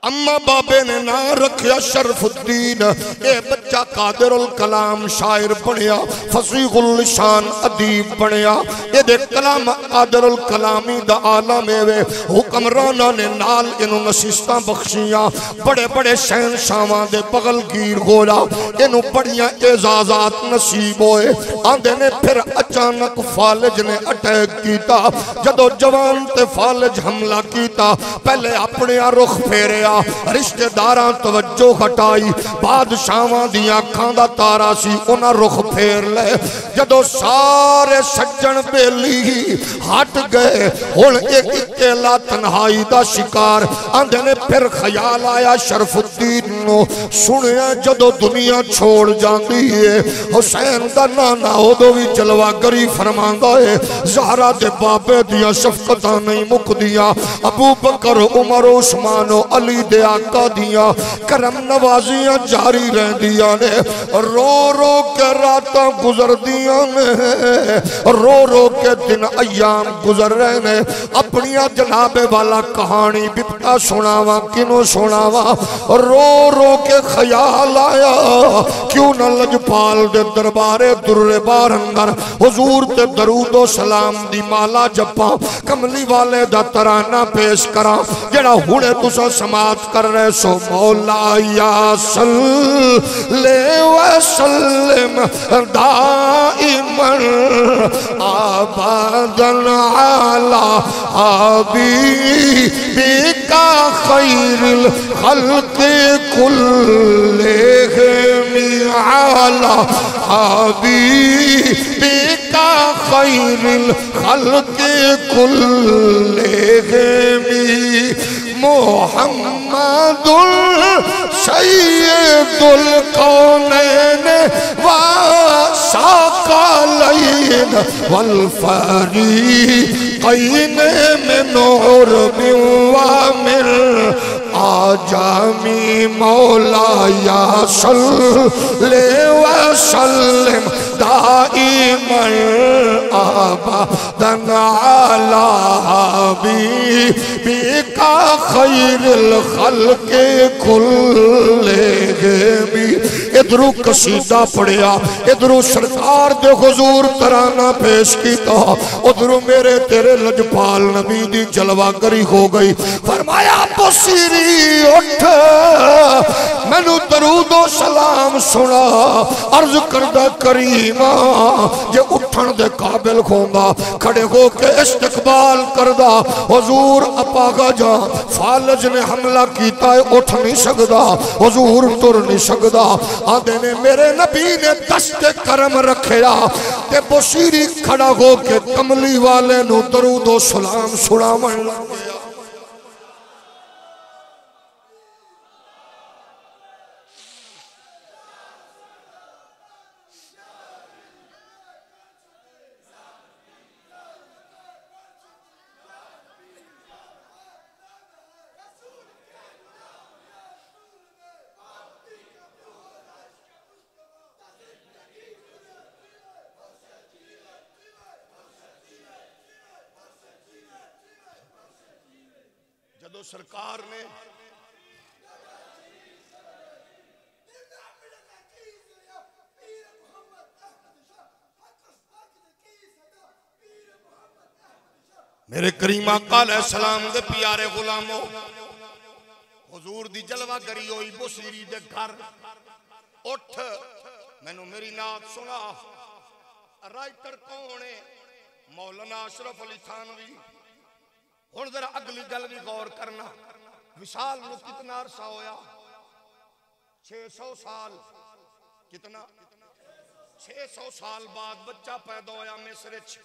Speaker 2: अम्मा बाबे ने ना रखा शरफुद्दीन, ये बच्चा कादिरुल कलाम शायर बनिया, फसीहुल लिसान अदीब बनिया, ये दे कलाम कादिरुल कलामी दा आलम है, हुक्मराना ने नाल इनु नसीहतां बख्शियां, बड़े बड़े शहनशाहां दे बगलगीर होया, इनु बड़ियां एजाजात नसीब होए। आंदे ने फिर अचानक फालिज ने अटैक कीता, जदों जवान ते फालिज हमला कीता, पहले अपने रुख फेरिया, रिश्तेदारां तवज्जो हटाई, बादशाहां दी अखां दा तारा सी उन्हां रुख फेर ले, जदों सारे सज्जन बेली हट गए हुण एक अकेला तन्हाई दा शिकार। आंदे ने फिर ख्याल आया शरफुद्दीन नूं, सुनिया जदों दुनिया छोड़ जाती है हुसैन दा नाना उदों भी जलवागरी फरमांदा है, ज़हरा दे बाबे दियां शफकतां नहीं मुकदियां, अबू बकर उमर उस्मान अली दे आका दियां करम नवाजियां जारी रहंदियां ने, रो रो के रातां गुजरदियां ने, रो रो के दिन अयाम गुजर रहे ने, अपनियां जनाबे वाला कहानी बिपता सुनावा किनों सुनावा, रो रो के ख्याल आया क्यों न लजपाल दे दरबारे दुर्रे बार अंदर हुजूर ते दरूदो सलाम दी माला जपा, कमली वाले दा तराना पेश करा जेड़ा हुणे तुसा समात कर रहे सो। मौला या सल्ले व सल्लिम दाइमन अबदन अला हबीबिका खैरिल खल्क़ि कुल्लिहिम अला हबीबिका खैरिल खल्क़ि कुल्लिहिम मुहम्मदुल सय्यदुल कौनैन व साक़लैन वल फ़रीक़ैन मिन उर्बिन व मिन आजामी। मौला या सल्ले व सल्लिम दाइमन आबादन अला हबीबिका खैरुल खल्क़ि कुल्लिहिम। इधरों कसीदा पढ़िया, इधरों सरकार दे हुजूर तराना पेश किया, उधरों मेरे तेरे लजपाल नबी दी जलवागरी हो गई। फरमाया बुसीरी उठ, मैनू दरूदो सलाम सुना। अर्ज करदा करीमा जे उठन दे काबिल होंदा, खड़े हो के इस्तकबाल करदा। हुजूर अपागा जा फालज ने हमला कीता है, उठ नहीं सकदा, हुजूर तुर नहीं सकदा। आंदे ने मेरे नबी ने दस्ते करम रखया ते बुसीरी खड़ा हो के कमली वाले नू दरूदो सलाम सुनावन लग गया। जदों सरकार ने मेरे करीमा अलैहिस्सलाम दे प्यारे गुलामो हुजूर दी जलवागरी होई बुसीरी दे घर। उठ मैनू मेरी नात सुना। राइटर कौन है? मौलाना अशरफ अली थानवी। हुण जरा अगली गल भी गौर करना, विशाल नूं कितना अरसा होया? 600 साल। कितना? 600 साल बाद बच्चा पैदा होया मिस्र च।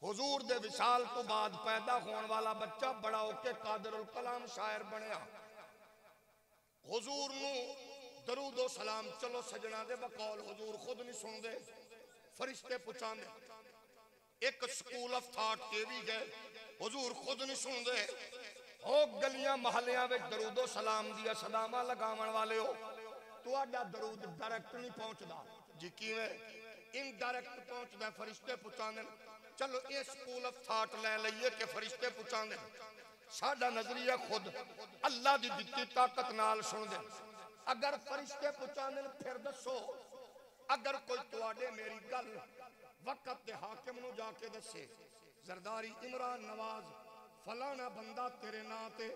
Speaker 2: हुजूर दे विशाल तो बाद पैदा होने वाला बच्चा बड़ा होके कादिरुल कलाम शायर बनया। हुजूर नूं दरूदो सलाम चलो सजना दे बकौल हुजूर खुद नहीं सुनदे, फरिश्ते पुछांदे। एक स्कूल ऑफ थॉट के भी गए, हुजूर खुद नहीं सुनदे। ओ गलियां महलियां विच दरूदो सलाम दिया सदावां लगावण वाले हो, तुहाडा दरूद डायरेक्ट नहीं पहुंचदा जी। किवें? इनडायरेक्ट पहुंचदा। फरिश्ते पुछांदे। चलो ये स्कूल ऑफ थॉट ले लईए कि फरिश्ते पुछांदे, साडा नजरिया खुद अल्लाह दी दित्ती ताकत नाल सुनदे। अगर फरिश्ते पुछांदे फिर दसो, अगर कोई तुहाडे मेरी गल वक्त दे हाकिम नूं जाके दसे, जरदारी इमरान नवाज फलाना बंदा तेरे नां ते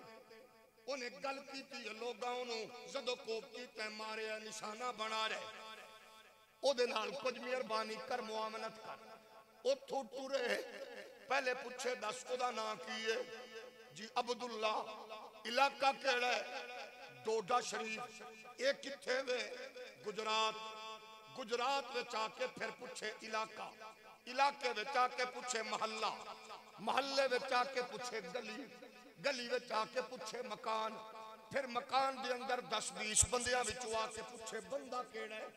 Speaker 2: उन्हें गल की लोगों नूं जदों कोपती तै मारे निशाना बना रहे, ओदे नाल कुछ मेहरबानी कर मुआमलत कर। उथों टुरे पहले पूछे दस ओदा नां की है जी? अब्दुल्ला। इलाका केड़ा है? डोडा शरीफ। ये किथे वे? गुजरात। गुजरात विच आके फिर पूछे इलाका, इलाके विच आके पूछे महल्ला, महल्ले विच आके पूछे गली, गली विच आके पूछे मकान, फिर मकान दे अंदर 10-20 बंदियां विचों आके पूछे बंदा केड़ा है।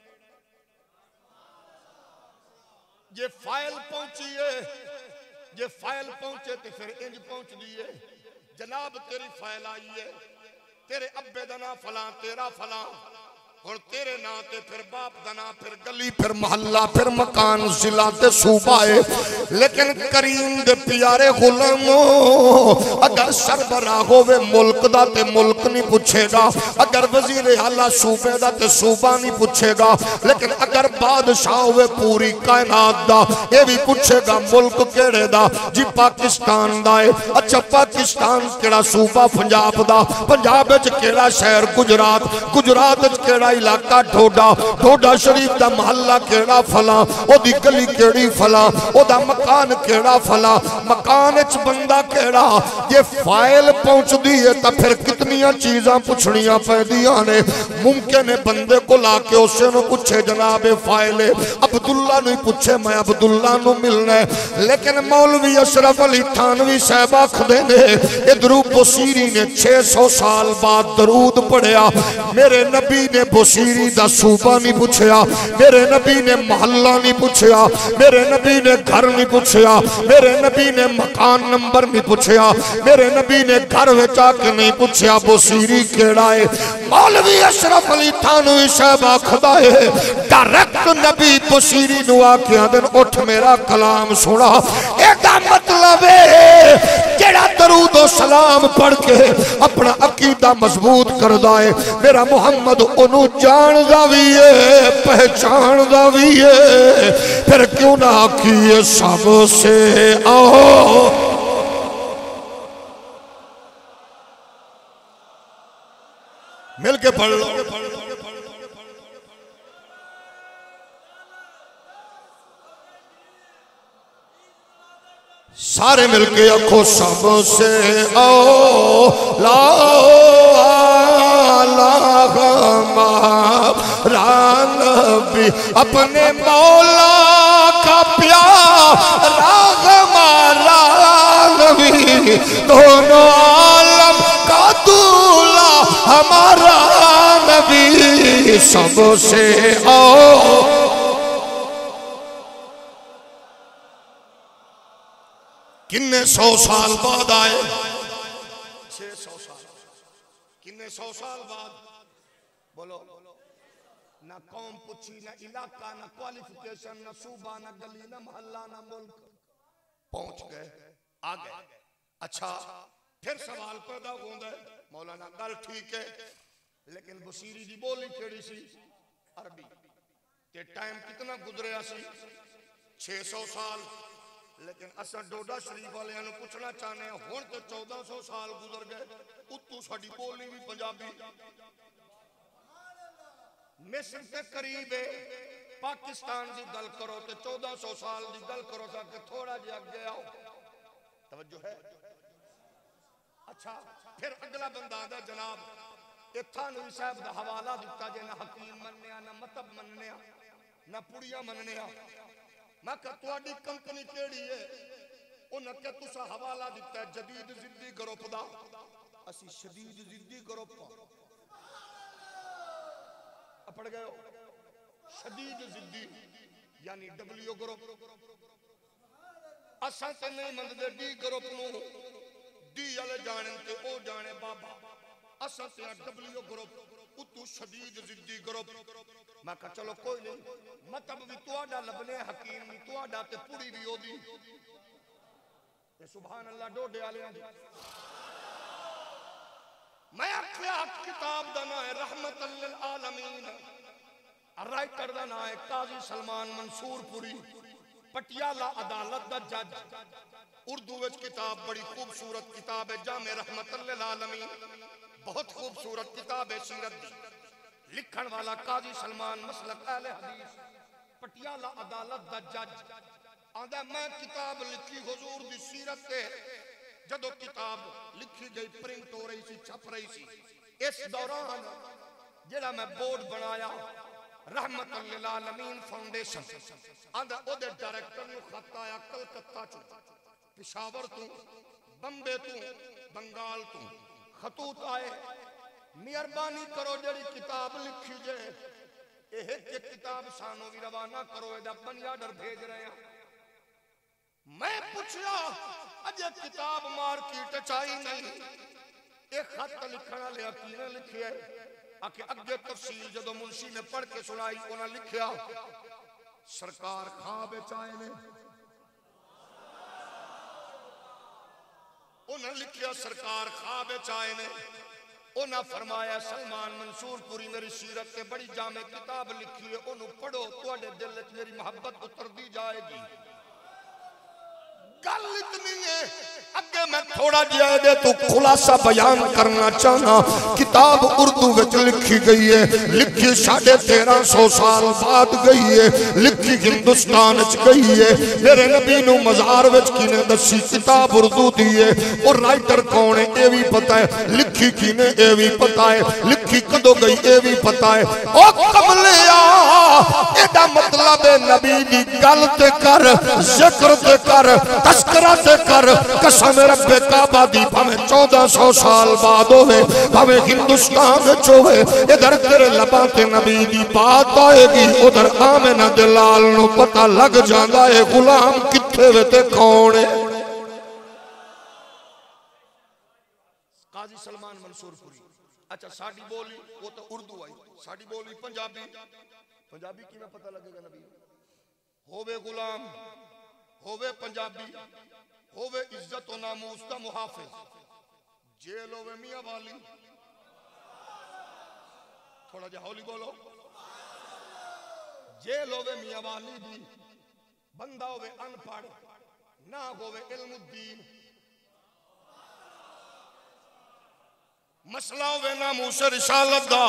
Speaker 2: जे फाइल पहुंची है, जे फाइल पहुंचे तो फिर इंज पहुंचदी है, जनाब तेरी फाइल आई है, तेरे अब्बे दा नां फलां, तेरा फलां, और तेरे नां ते फिर बाप दा नां, फिर गली, फिर महल्ला, फिर मकान, जिला ते सूबा है। लेकिन करीम दे प्यारे गुलामों, अगर सरबराह होवे मुल्क दा ते मुल्क नहीं पूछेगा, अगर वजीर आला सूबे दा ते सूबा नहीं पूछेगा, लेकिन अगर बादशाह होवे पूरी कायनात दा ये भी पूछेगा मुल्क केड़े दा जी? पाकिस्तान दा है। अच्छा पाकिस्तान केड़ा सूबा? पंजाब दा। पंजाब विच केड़ा शहर? गुजरात। गुजरात विच केड़ा इलाका? डोडा। डोडा शरीफ दा महल्ला केड़ा? फलां। ओदी गली केड़ी? फलां। ओदा मकान केड़ा? फलां। मकान विच बंदा केड़ा? जे फाइल पहुंचदी है तां फिर कितनियां चीज़ां पुछणियां पैंदियां ने। मुमकिन है बंदे को लाके उसे नूं पुछे जनाब फाइल अब्दुल्ला नूं पूछे मैं अब्दुल्ला नूं मिलना है, लेकिन मौलवी अशरफ अली थानवी साहब आखदे ने इधरों बुसीरी ने 600 साल बाद दरूद पढ़िया। मेरे नबी ने बुसीरी दा सूबा नहीं पूछया, मेरे नबी ने महल्ला नहीं पूछया, मेरे नबी ने घर नहीं पूछया, मेरे नबी ने मकान नंबर नहीं पूछया, मेरे नबी ने घर विच आके नहीं पूछया, बुसीरी केड़ा है। मौलवी अशरफ अली थानवी साहब आखदा है डायरेक्ट नबी बुसीरी नु आके आंदन उठ मेरा कलाम सुना। एदा मतलब है जेड़ा दरूद और सलाम पढ़ के अपना अकीदा मजबूत करदा है मेरा मुहम्मद ओनू जानदा भी है पहचानदा भी है। फिर क्यों ना आखिए सबसे आओ मिल के पढ़ लो। सारे मिलके आखो सबसे आओ लाओ नबी अपने मौला का प्यारा हमारा नबी दोनों आलम का दूल्हा हमारा नबी सबसे आओ। किन्ने 100 साल बाद आए 600 साल किन्ने 100 साल बाद बोलो ना कौम पूछी ना इलाका ना क्वालिफिकेशन ना सूबा ना गली ना मोहल्ला ना मुल्क पहुंच गए आ गए। अच्छा फिर सवाल पैदा होता है मौलाना गल ठीक है लेकिन बुसीरी दी बोली केड़ी सी अरबी ते टाइम कितना गुजरिया सी 600 साल। लेकिन असा डोडा शरीफ वाले पूछना चाहते हैं हुण तो 1400 साल गुजर गए उत्तू साडी बोली भी पंजाबी। मिस्र के करीब है पाकिस्तान की गल करो तो 1400 साल की गल करो ताकि थोड़ा जिहा अगे आओ तवज्जो है। अच्छा फिर अगला बंदा आंदा जनाब ये थानवी साहब का हवाला दिता जे ना हकीम मन्निया ना मतब मन्निया ना पुड़िया मन्निया। मैं तुहाडी कंपनी केड़ी है उन्हें क्या तुसा हवाला दिता है जदीद जिद्दी ग्रुप दा असी शदीद जिद्दी ग्रुप पढ़ गए हो शदीद जिद्दी यानी डब्ल्यू ग्रुप। असा ते नहीं मनदे डी ग्रुप नु डी वाले जाने ते ओ जाने बाबा असा ते डब्ल्यू ग्रुप उतू शदीद जिद्दी ग्रुप। मैं कहा चलो कोई नहीं मतलब भी तुहाडा लबने हकीम भी तुहाडा ते पुड़ी भी ओदी ते सुभान अल्लाह डोडे वालेयां दी। मैं आख्या किताब दा नाम है रहमतुल लिल आलमीन राइटर दा नाम है काजी सलमान मंसूरपुरी पटियाला अदालत दा जज। उर्दू विच किताब बड़ी खूबसूरत किताब है जामे रहमतुल लिल आलमीन बहुत खूबसूरत किताब है सीरत दी। लिखण वाला काजी सलमान मसलक अहले हदीस पटियाला अदालत दा जज आंदा मैं किताब लिखी हुजूर दी सीरत ते जदों किताब लिखी गई प्रिंट हो रही सी छप रही सी इस दौरान जेड़ा मैं बोर्ड बनाया रहमतुल लिल आलमीन फाउंडेशन आंदा ओदे डायरेक्टर नु खत आया कलकत्ता चो पेशावर तो बंबे तो बंगाल तो खतूत आए मेहरबानी करो जड़ी किताब लिखी जे एक किताब सानू भी रवाना करो एदा मनी आर्डर भेज रहे हैं। मैं पूछया अजे किताब मार्केट च आई नहीं एक खत लिखण वाले किने लिखिया आके अगे तफसील जदों मुंशी ने पढ़ के सुनाई उन्हें लिखिया सरकार ख्वाब च आए ने उन्हें लिखिया सरकार ख्वाब च आए ने उन्हें फरमाया सलमान मंसूरपुरी मेरी सीरत के बड़ी जामे किताब लिखी है उन्हें पढ़ो तुहाडे दिल च मेरी मोहब्बत उतरदी जाएगी। गल इतनी है अगे मैं थोड़ा जिहा दे तो खुलासा बयान करना चाहना। किताब उर्दू विच लिखी गई है लिखी 1350 साल बाद गई है लिखी हिंदुस्तान च गई है। मेरे नबी नू मजार विच किने दसी किताब उर्दू दी है और राइटर कौन है ये भी पता है लिखी किने ये भी पता है लिखी कदों गई ये भी पता है। ओ कमलिया एदा मतलब है नबी दी गल ते कर जिक्र ते कर तस्करा ते कर कसम रब्बे काबा दी भावे 1400 साल बाद होवे भावे हिंदुस्तान विच होवे इधर तेरे लबां ते नबी दी बात आएगी उधर आमिना दे लाल नू पता लग जांदा है गुलाम किथे वे ते कौन है। काजी सलमान मंसूरपुरी। अच्छा साड़ी बोली वो तो उर्दू आई, साड़ी बोली पंजाबी। पंजाबी की में पता लगेगा नबी होवे गुलाम होवे पंजाबी होवे इज्जत और नामूस का मुहाफिज, जेल होवे मियां वाली। थोड़ा जा हौली बोलो। जेल होवे मियां वाली दी, बंदा होवे अनपढ़ ना होवे इल्मुद्दीन, मसला होवे नामूस रिसालत दा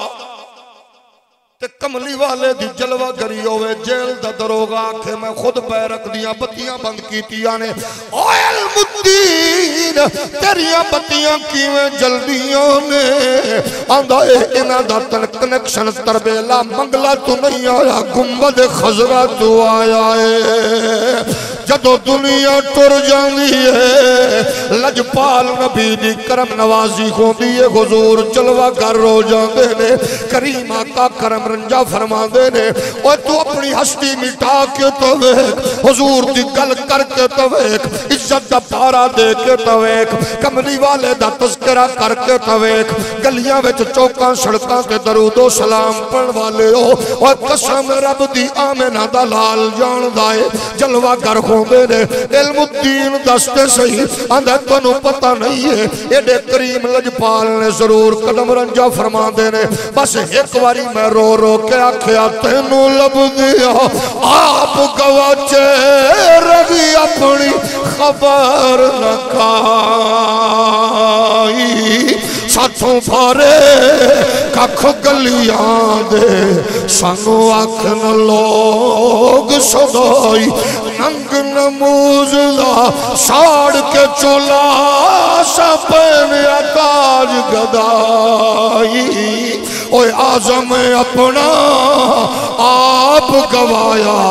Speaker 2: ते कमली वाले दी जलवा करी होवे। जेल दा दरोगा आखे मैं खुद बैरक दियां बत्तियां बंद कीतियां ने। ओ इल्मुद्दीन तेरियां बत्तियां किवें जल्दियां ने? आंदा इन्हां दा कनेक्शन तरबेला मंगला तो नहीं आया, गुंबद खजरा तो आया है। जदों दुनिया टुर जाती है लजपाल नबी दी करम नवाजी होती है, हुजूर जलवा कर रो जाते ने। करीम आका करम रंजा फरमाते ने और तू अपनी हस्ती मिटा के तो वेख, हुजूर दी गल करके तो वेख, इज्जत दा पारा दे के तो वेख, कमली वाले दा तज़किरा करके तो वेख, गलियां विच चौकां सड़कां ते दरूदो सलाम पढ़न वाले हो। और कसम रब दी आमिना दा लाल जानदा है जलवा कर होंदे ने। इल्मुद्दीन दसते सही आंदा तैनूं पता नहीं है एडे करीम लजपाल ने जरूर कदम रंजा फरमाते ने। बस एक बारी मैं रो रो के आख्या तैनूं लब दिया आप गवाचे रही अपनी खबर न खाई, साथों फारे कख गलियां दे सानू आखन लोग सदाई, नंग नमूज दा साड़ के चोला सपन ताज गदाई। ओए आजम अपना आप गवाया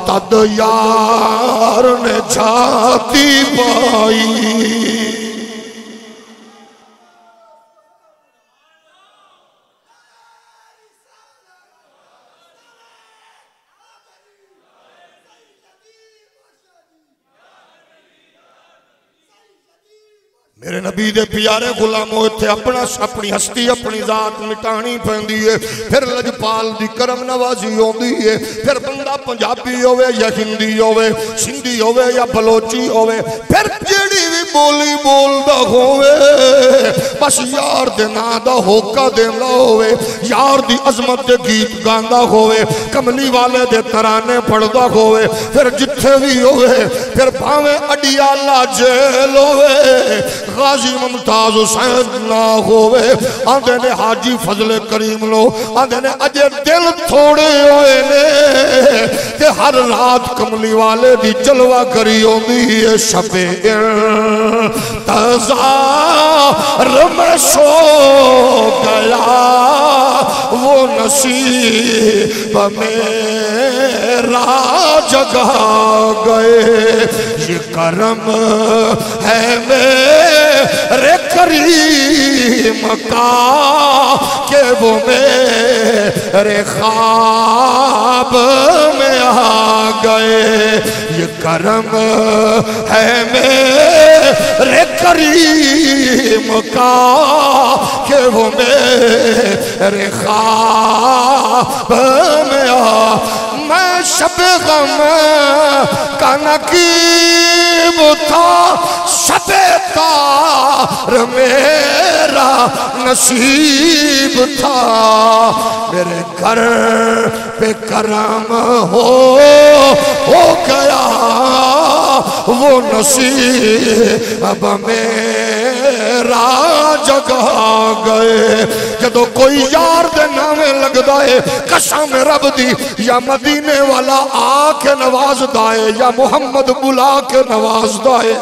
Speaker 2: तद यार ने छाती पाई। मेरे नबी दे प्यारे गुलामों इत्थे अपना अपनी हस्ती अपनी जात मिटानी पैंदी है। फिर लजपाल दी करम नवाजी होंदी है। फिर बंदा पंजाबी होवे या हिंदी होवे, सिंधी होवे या बलोची होवे, फिर जेड़ी भी बोली बोलदा होवे बस यार दे नां दा होका देंदा होवे, यार दी अजमत दे गीत गांदा होवे, कमली वाले दे तराने पढ़दा होवे। फिर जिथे भी होवे फिर भावें अडियाला जेल होवे, गाजी मुमताज हुसैन ना होवे, आंदे ने हाजी फजले करीम लो, आंदे ने अजे दिल थोड़े होए ने ते हर रात कमली वाले दी जलवा करी होंदी है। शबे तज़ार में सो गया वो नसीब मेरा जगा गए, ये करम है मेरे करीम का के वो मेरे ख्वाब में आ गए, ये करम है मेरे करीम का के वो मेरे ख्वाब में आ। मैं शब गम का नकीब था, शबे तार मेरा नसीब था, मेरे घर पे करम हो गया वो नसीब मेरा जगा गए। जदों कोई यार दे नामे लगदा है कसम रब दी, या मदीने वाला आके नवाजदा है या मुहम्मद बुला के नवाजदा है।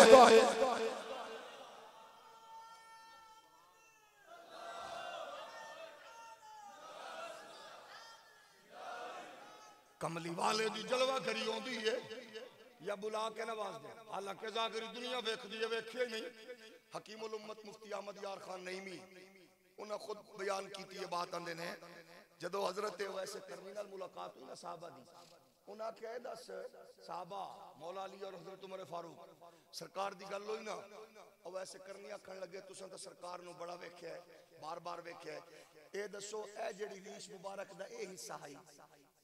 Speaker 2: कमली वाले दी जलवा करी होंदी है या बुला के नवाज दे। हालांकि जागरी दुनिया वेखदी है, वेखे ही नहीं। हकीमुल उम्मत मुफ्ती अहमद यार खान नईमी उन्हें खुद बयान की बात आंदे ने, जदों हजरत वैसे करनी नाल मुलाकात हुई ना साहबा दी,
Speaker 1: उन्हें क्या दस साहबा मौला अली और हजरत उमर फारूक सरकार की गल हुई ना और वैसे करनी आखन लगे तुसां तो सरकार नूं बड़ा वेख्या है बार बार वेख्या है ये दसो ए जिहड़ी रीश मुबारक दा ए हिस्सा है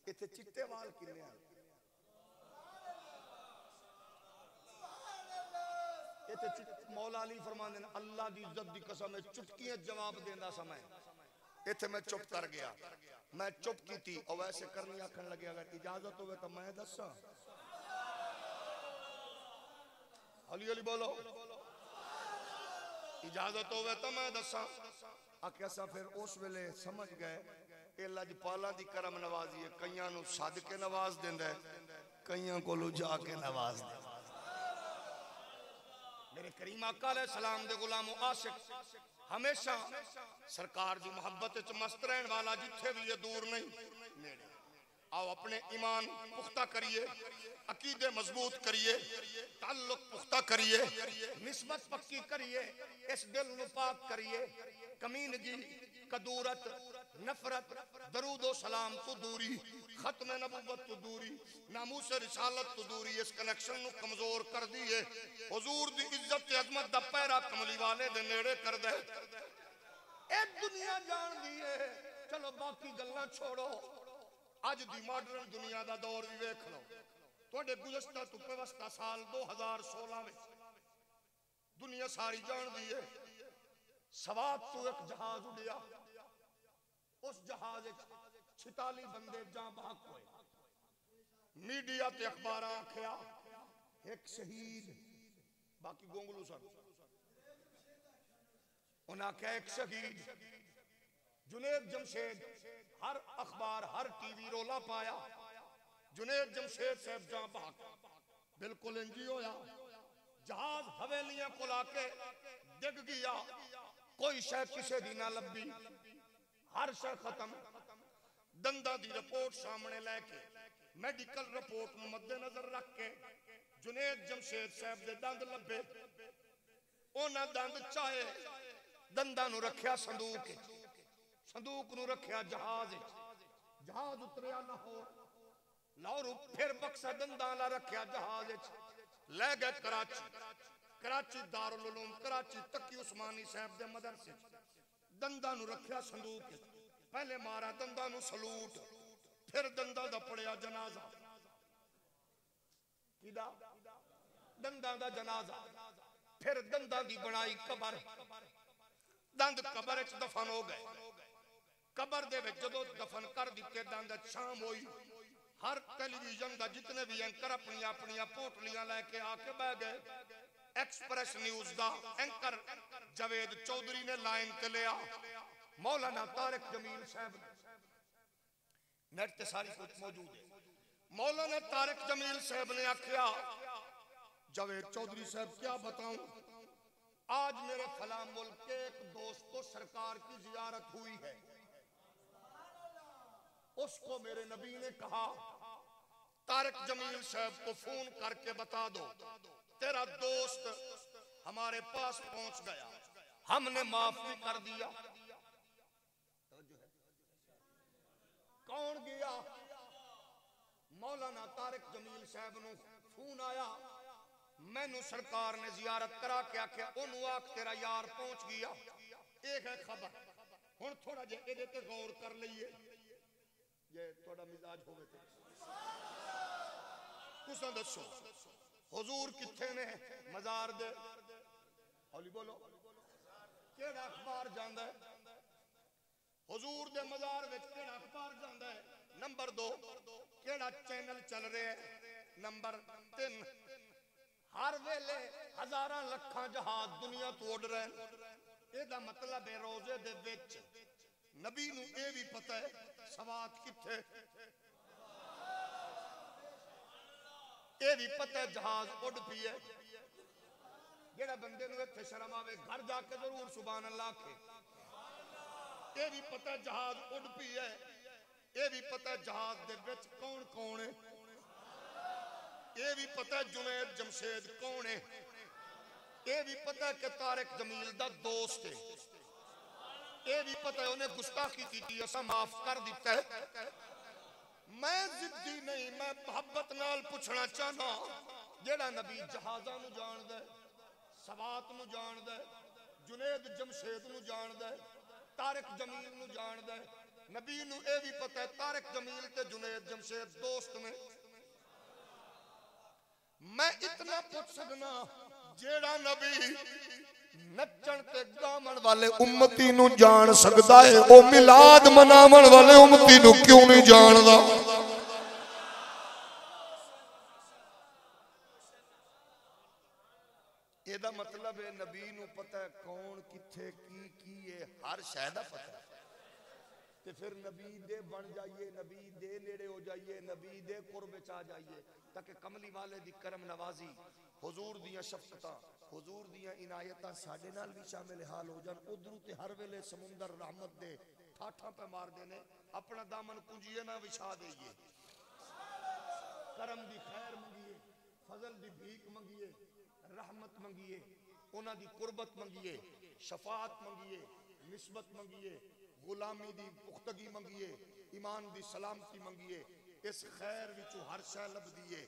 Speaker 1: इत्थे चिट्टे वाल किन्ने आ मौला अली फरमांदे ने अल्लाह दी इज्जत दी कसम है चुटकियां जवाब देंदा समय इत्थे मैं चुप कर गया मैं चुप की थी और वैसे करनी आखन लगे अगर इजाजत हो तो मैं दसा अली अली बोलो इजाजत हो तो मैं दसा आख्या फिर उस वेले समझ गए ये लजपाला दी करम नवाजी है कईयां नूं सद के नवाज देंदा है कईयां कोलों जाके नवाज देंदा मेरे करीम आका अलैहि सलाम दे गुलामों आशिक हमेशा सरकार की मोहब्बत च मस्त रहने वाला जिथे भी ये दूर नहीं नेड़े आओ अपने ईमान पुख्ता करिए अकीदे मजबूत करिए ताल्लुक पुख्ता करिए निस्बत पक्की करिए इस दिल नूं पाक करिए कमीनगी कदूरत नफरत दरूदो सलाम तो दूरी खत्म नबुव्वत तो दूरी नामूस रिसालत तो दूरी इस कनेक्शन नूं कमजोर कर दिए हुजूर दी इज्जत ते अजमत दा पैरा कमली वाले दे नेड़े कर दे ए दुनिया जान दी है चलो बाकी गल्लां छोड़ो अज दी मॉडर्न दुनिया दा दौर भी वेख लो तुहाडे गुज़श्ता तो पिछला साल 2016 में दुनिया सारी जान दी है सवात तो एक जहाज उड़िया उस जहाज 46 बंदे जां बहक होए मीडिया ते अखबार आखिया एक शहीद बाकी गोंगलू सन उन्हें आख्या एक शहीद जुनेद जमशेद हर अखबार हर टीवी रोला पाया जुनेद जमशेद साहब जां बहक बिल्कुल इंजी होया जहाज हवेलियां को लाके डिग गया कोई शय किसे दी ना लभी हर शय खत्म दंदा दी रिपोर्ट सामने लेके मेडिकल रिपोर्ट नूं मद्देनजर रख के जुनेद जमशेद साहब दे दंद लभे उन्हां दंद चाहे दंदा नूं रखिया संदूक संदूक नूं रखिया जहाज उतरिया लाहौर फिर बक्सा दंदा ला रखिया जहाज ले गए कराची दारुल उलूम कराची तकी उस्मानी साहब दे मदरसे दंदा नूं रखिया संदूक पहले मारा दंदा नूं सलूट फिर दंदा दा पड़िया जनाजा किदा दंदा दा जनाजा फिर दंदा दी बनाई कबर दंद कबर च दफन हो गए कबर दे विच जदों दफन कर दिते दंद शाम होई हर टेलीविजन दा जितने भी एंकर अपनी अपनी पोटलियां लेके आके बह गए एक्सप्रेस न्यूज दा एंकर जावेद चौधरी ने लाइन ते लिया मौलाना तारिक जमील साहब नेट ते सारी कुछ मौजूद है मौलाना तारिक जमील साहब ने आख्या जावेद चौधरी साहब क्या बताऊं आज मेरे फला मुल्क के एक दोस्त को सरकार की जियारत हुई है उसको मेरे नबी ने कहा तारिक जमील साहब को फोन करके बता दो तेरा दोस्त हमारे पास पहुंच गया हमने माफ भी कर दिया कौन गया मौलाना तारिक जमील साहब नूं फोन आया मैनू सरकार ने जियारत करा के आख्या ओनू आख तेरा यार पहुंच गया एक है खबर हुण थोड़ा जे इहदे ते गौर कर लईए जे थोड़ा मिजाज होवे ते तुसां दसो हुजूर किथे ने मजार दे हौली बोलो केड़ा अखबार जांदा है हुजूर दे मजार विच केड़ा अखबार जांदा है नंबर 2 केड़ा चैनल चल रहा है नंबर 3 हर वेले हजारां लखां जहाज दुनिया तो उड़ रहे एदा मतलब है रोजे दे विच नबी नूं ये भी पता है सवात किथे ये भी पता है जहाज उड़ पी है जेड़ा बंदे नूं इत्थे शर्म आवे घर जाके जरूर सुभान अल्लाह आखे ये भी पता है जहाज उड़ पी है ये भी पता है जहाज दे विच कौन कौन है ये भी पता है जुनेद जमशेद कौन है ये भी पता है कि तारिक जमील दा दोस्त है ये भी पता है उन्हें गुस्ताखी की असा माफ कर दिता है मैं जिद्दी
Speaker 2: नहीं मैं मोहब्बत नाल पूछना चाहना जेड़ा नबी जहाज़ां नू जानदा है, सवात नू जानदा है, जुनेद जमशेद नू जानदा है, तारिक जमील नू जानदा है, नबी नू ए भी पता है तारिक जमील ते जुनेद जमशेद दोस्त ने। मैं इतना पूछ सकना जेड़ा नबी नचण ते गावण वाले उम्मती नू जान सकदा है ओ मिलाद मनावण वाले उम्मती नू क्यों नहीं जानदा? एदा मतलब है नबी नू पता है कौन किथे की है, हर शय दा पता है। ते फिर नबी दे बन जाइए, नबी दे नेड़े हो जाइए, नबी दे कुर्ब च आ जाइए ताकि कमली वाले दी करम नवाजी, हुजूर दियां शफकतां, हुजूर दियां इनायतां साडे नाल भी शामिल हाल हो जान। उधरों ते हर वेले समुंदर रहमत दे ठाठा पे मार देने, अपना दामन कुंजिए ना विछा देइए, करम दी खैर मंगिए, फजल दी भीख मंगिए, रहमत मंगिए, उन्हां दी कुर्बत मंगिए, शफाअत मंगिए, निस्बत मंगिए, गुलामी दी पुख्तगी मंगिए, ईमान दी सलामती मंगिए। इस खैर विचों हर शय लभदी है।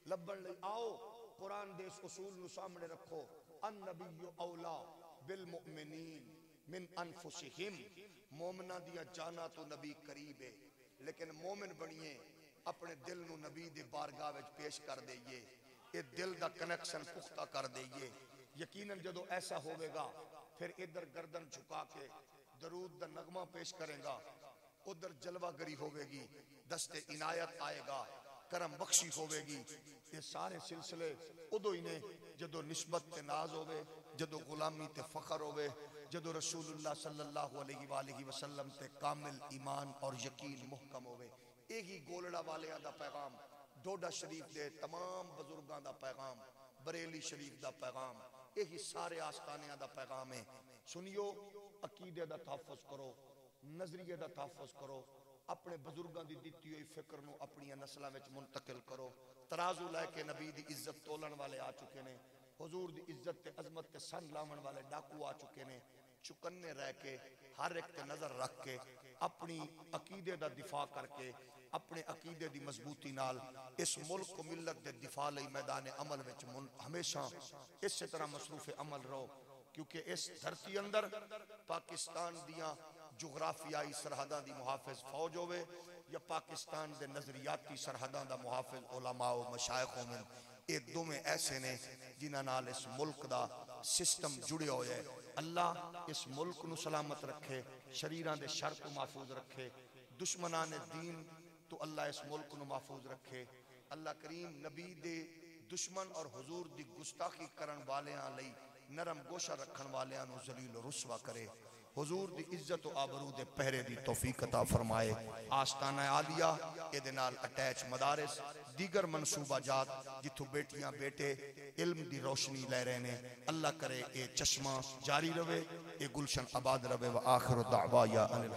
Speaker 2: लभण लई आओ कुरान दे इस उसूल नू सामने रखो। अन नबिय्यु औला बिल मुमिनीन मिन अनफुसिहिम, मोमिना दिया जाना तो नबी करीब है, लेकिन मोमिन बनिए अपने दिल नू नबी दी बारगाह विच पेश कर दईए, ये दिल दा कनेक्शन पुख्ता कर दईए। यकीनन जदों ऐसा होवेगा फिर इधर गर्दन झुका के दरूद दा नगमा पेश करेगा, उधर जलवागरी होवेगी, दस्ते इनायत आएगा, करम बख्शी होवेगी। ये सारे सिलसिले उदों ही ने जदों निस्बत ते नाज होवे, जदों गुलामी ते फखर होवे, जदों रसूलुल्लाह सल्लल्लाहु अलैहि वसल्लम ते कामिल ईमान और यकीन मुहकम होवे। यही गोलड़ा वालियां दा पैगाम, डोडा शरीफ दे तमाम बुजुर्गां दा पैगाम, बरेली शरीफ दा पैगाम, यही सारे आस्तानियां दा पैगाम है। सुनियो, अकीदे दा तहफ़्फ़ुज़ करो, नजरिए दा तहफ़्फ़ुज़ करो, अपने बुजुर्गां दी दित्ती हुई फिक्र नू अपनी नस्लां विच मुंतकिल करो। तराजू लैके नबी दी इज्जत तोलन वाले आ चुके ने, हुजूर दी इज्जत ते अजमत ते सन लावन वाले डाकू आ चुके ने। चुकन्ने रह के हर एक ते नजर रख के अपनी अकीदे दा दिफा करके अपने अकीदे दी मजबूती नाल इस मुल्क को मिलत दे दिफा लई मैदान अमल विच हमेशा इस तरह मसरूफ अमल रहो, क्योंकि इस धरती अंदर पाकिस्तान दियां जुगराफियाई सरहदां दी मुहाफिज फौज होवे या पाकिस्तान दे नजरियाती सरहदां दा मुहाफिज उलमा व मशाइख होवन, ये दोवें ऐसे ने जिन्हां नाल इस मुल्क दा सिस्टम जुड़े होए है। अल्लाह इस मुल्क नू सलामत रखे, शरीरां दे शर तो महफूज रखे, दुश्मनां ने दीन तो अल्लाह इस मुल्क नू महफूज रखे। अल्लाह करीम नबी दे दुश्मन और हुजूर दी गुस्ताखी करन वालियां लई नरम गोशा रखन वालियां नू जलील रुसवा करे। हुजूर दी इज्जत व आबरू दे पहरे दी तौफीक अता फरमाए। आस्ताना आलिया इहदे नाल अटैच मदारिस दीगर मनसूबा जात जिथों बेटियां बेटे इल्म दी रोशनी लै रहे ने, अल्लाह करे ये चश्मा जारी रवे, ये गुलशन आबाद रवे। व आखिर दावा या अनिल